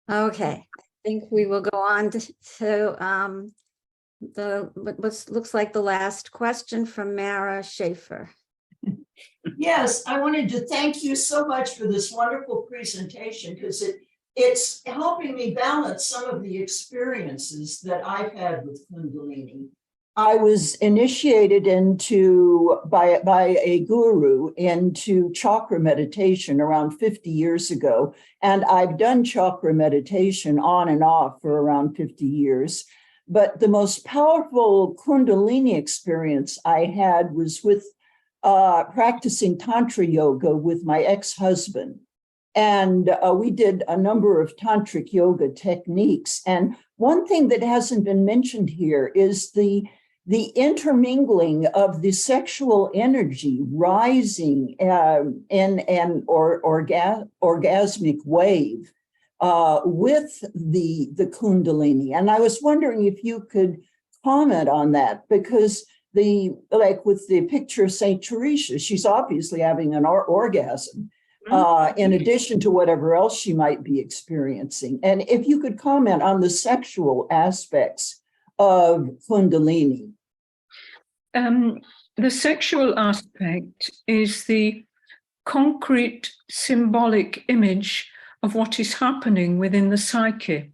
Okay, I think we will go on to what looks like the last question from Mara Schaefer. Yes, I wanted to thank you so much for this wonderful presentation because it's helping me balance some of the experiences that I've had with Kundalini. I was initiated by a guru into chakra meditation around 50 years ago, and I've done chakra meditation on and off for around 50 years. But the most powerful Kundalini experience I had was with practicing Tantra yoga with my ex-husband. And we did a number of tantric yoga techniques. And one thing that hasn't been mentioned here is the intermingling of the sexual energy rising in an orgasmic wave with the Kundalini. And I was wondering if you could comment on that, because like with the picture of Saint Teresa, she's obviously having an orgasm in addition to whatever else she might be experiencing. And if you could comment on the sexual aspects of Kundalini. The sexual aspect is the concrete symbolic image of what is happening within the psyche.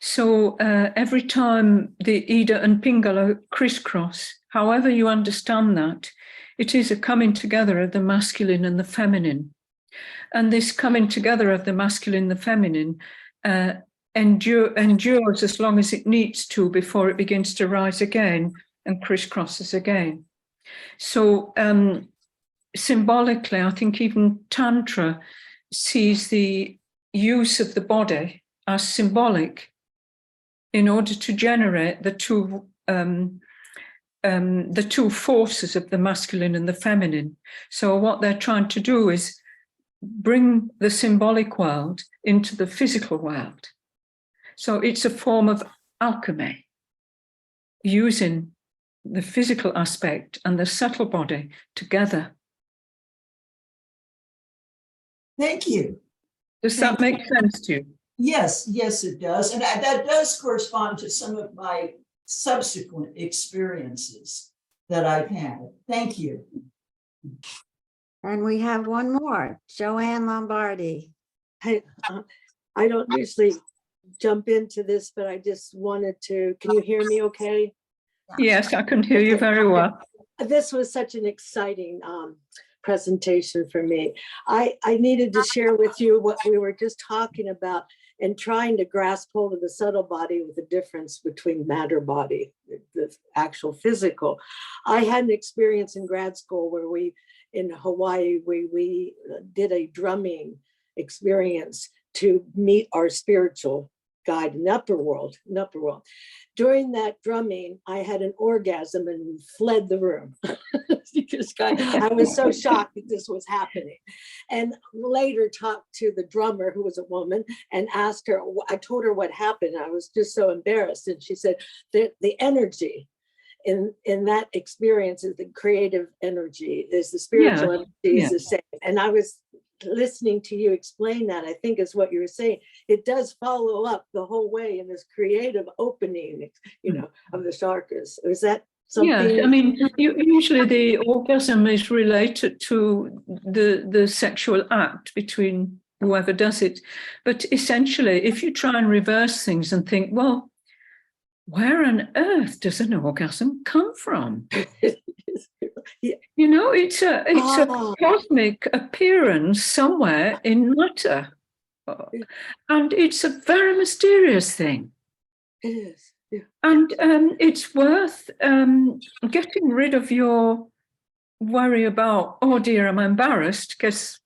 So every time the Ida and Pingala crisscross, however you understand that, it is a coming together of the masculine and the feminine. And this coming together of the masculine and the feminine endures as long as it needs to before it begins to rise again and crisscrosses again. So symbolically, I think even Tantra sees the use of the body as symbolic in order to generate the two forces of the masculine and the feminine. So what they're trying to do is bring the symbolic world into the physical world. So it's a form of alchemy, using the physical aspect and the subtle body together. Thank you. Does that make sense to you? Yes, it does. And that does correspond to some of my subsequent experiences that I've had. Thank you. And we have one more, Joanne Lombardi. I don't usually jump into this, but I just wanted to, can you hear me okay? Yes, I can hear you very well. This was such an exciting presentation for me. I needed to share with you what we were just talking about and trying to grasp hold of the subtle body with the difference between matter body, the actual physical. I had an experience in grad school where in Hawaii, we did a drumming experience to meet our spiritual guide in the upper world. During that drumming, I had an orgasm and fled the room because I was so shocked that this was happening. And later talked to the drummer, who was a woman, and asked her, I told her what happened. I was just so embarrassed. And she said that the energy in that experience is the creative energy, is the spiritual energy is the same. And I was listening to you explain that, I think is what you were saying. It does follow up the whole way in this creative opening, of the chakras. Is that something? Yeah, I mean, usually the orgasm is related to the sexual act between whoever does it. But essentially, if you try and reverse things and think, well, where on earth does an orgasm come from? It's a cosmic appearance somewhere in matter. And it's a very mysterious thing. It is. Yeah. And it's worth getting rid of your worry about, oh dear, I'm embarrassed, because,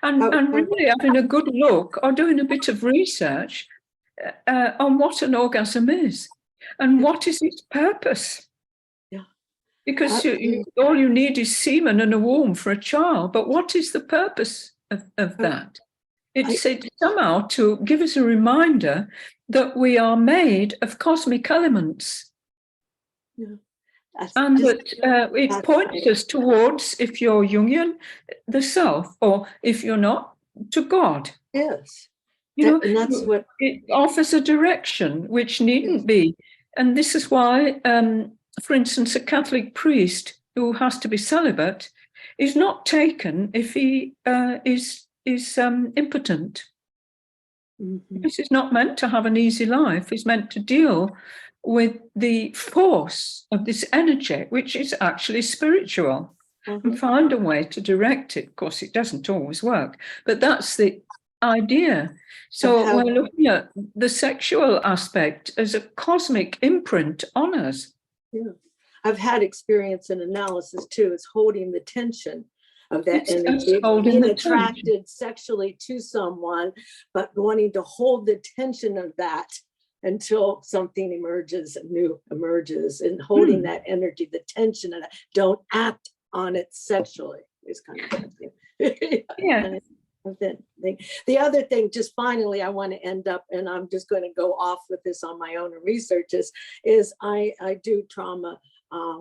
and really having a good look or doing a bit of research on what an orgasm is and what is its purpose. Because all you need is semen and a womb for a child. But what is the purpose of that? It's somehow to give us a reminder that we are made of cosmic elements. Yeah. And that it points us towards, if you're Jungian, the self, or if you're not, to God. Yes. And that's what it offers, a direction which needn't be. And this is why, for instance, a Catholic priest who has to be celibate is not taken if he is impotent. Mm-hmm. Because he's not meant to have an easy life. He's meant to deal with the force of this energy, which is actually spiritual, and find a way to direct it. Of course, it doesn't always work, but that's the idea. So we're looking at the sexual aspect as a cosmic imprint on us. Yeah. I've had experience in analysis too, is holding the tension of that energy, being attracted sexually to someone, but wanting to hold the tension of that until something new emerges, and holding that energy, the tension of that. Don't act on it sexually is kind of something. Yeah. The other thing, just finally, I want to end up, and I'm just going to go off with this on my own research, is I do trauma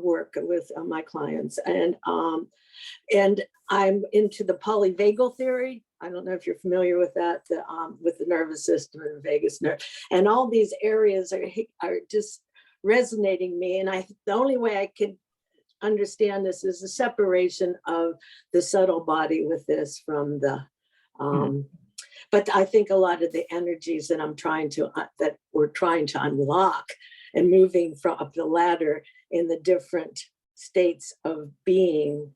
work with my clients, and I'm into the polyvagal theory. I don't know if you're familiar with that, with the nervous system and the vagus nerve, and all these areas are just resonating me. And the only way I can understand this is the separation of the subtle body with this from the but I think a lot of the energies that I'm trying to that we're trying to unlock and moving from up the ladder in the different states of being,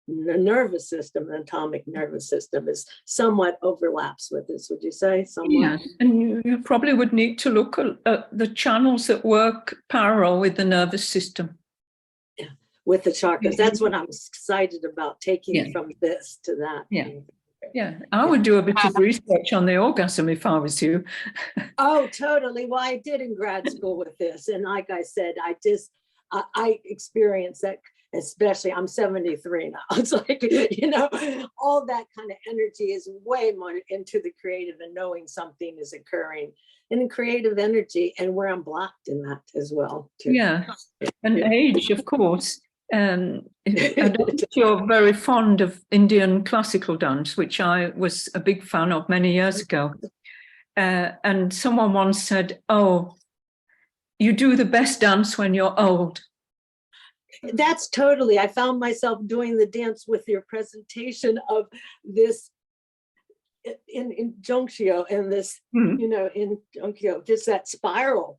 the nervous system, the atomic nervous system, is somewhat overlaps with this, would you say? Somewhat? Yeah, and you probably would need to look at the channels that work parallel with the nervous system. Yeah, with the chakras. That's what I'm excited about, taking from this to that. Yeah, I would do a bit of research on the orgasm if I was you. Oh, totally. Well, I did in grad school with this. And like I said, I experienced that, especially, I'm 73 now. It's like, all that kind of energy is way more into the creative and knowing something is occurring in creative energy, and where I'm blocked in that as well, too. Yeah, and age, of course. I don't think you're very fond of Indian classical dance, which I was a big fan of many years ago. And someone once said, "Oh, you do the best dance when you're old." That's totally, I found myself doing the dance with your presentation of this in Jungio, and this, in Jungio, just that spiral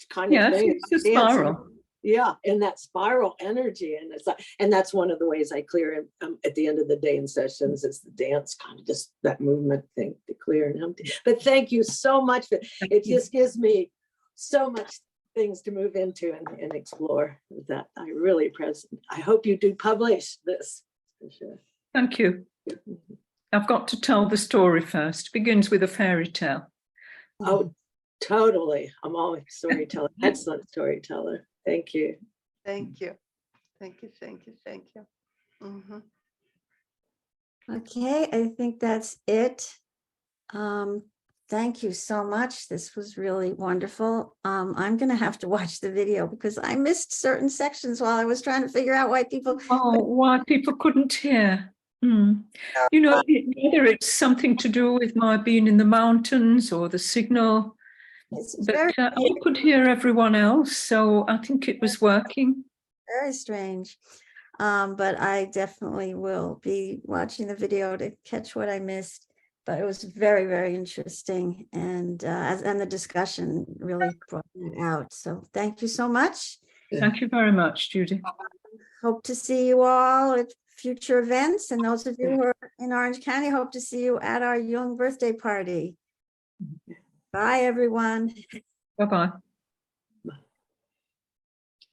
kind of thing. It's a spiral. Yeah, and that spiral energy, and it's like, and that's one of the ways I clear at the end of the day in sessions, is the dance, kind of just that movement thing to clear and empty. But thank you so much. It just gives me so much things to move into and explore that I really present. I hope you do publish this for sure. Thank you. I've got to tell the story first. It begins with a fairy tale. Oh, totally. I'm always storyteller. Excellent storyteller. Thank you. Thank you. Thank you. Thank you. Thank you. Okay, I think that's it. Thank you so much. This was really wonderful. I'm going to have to watch the video because I missed certain sections while I was trying to figure out why people. Why people couldn't hear. Either it's something to do with my being in the mountains or the signal. But I could hear everyone else, so I think it was working. Very strange. But I definitely will be watching the video to catch what I missed. But it was very, very interesting, and the discussion really brought that out. So thank you so much. Thank you very much, Judy. Hope to see you all at future events, and those of you who are in Orange County, hope to see you at our Jung birthday party. Bye, everyone. Bye-bye.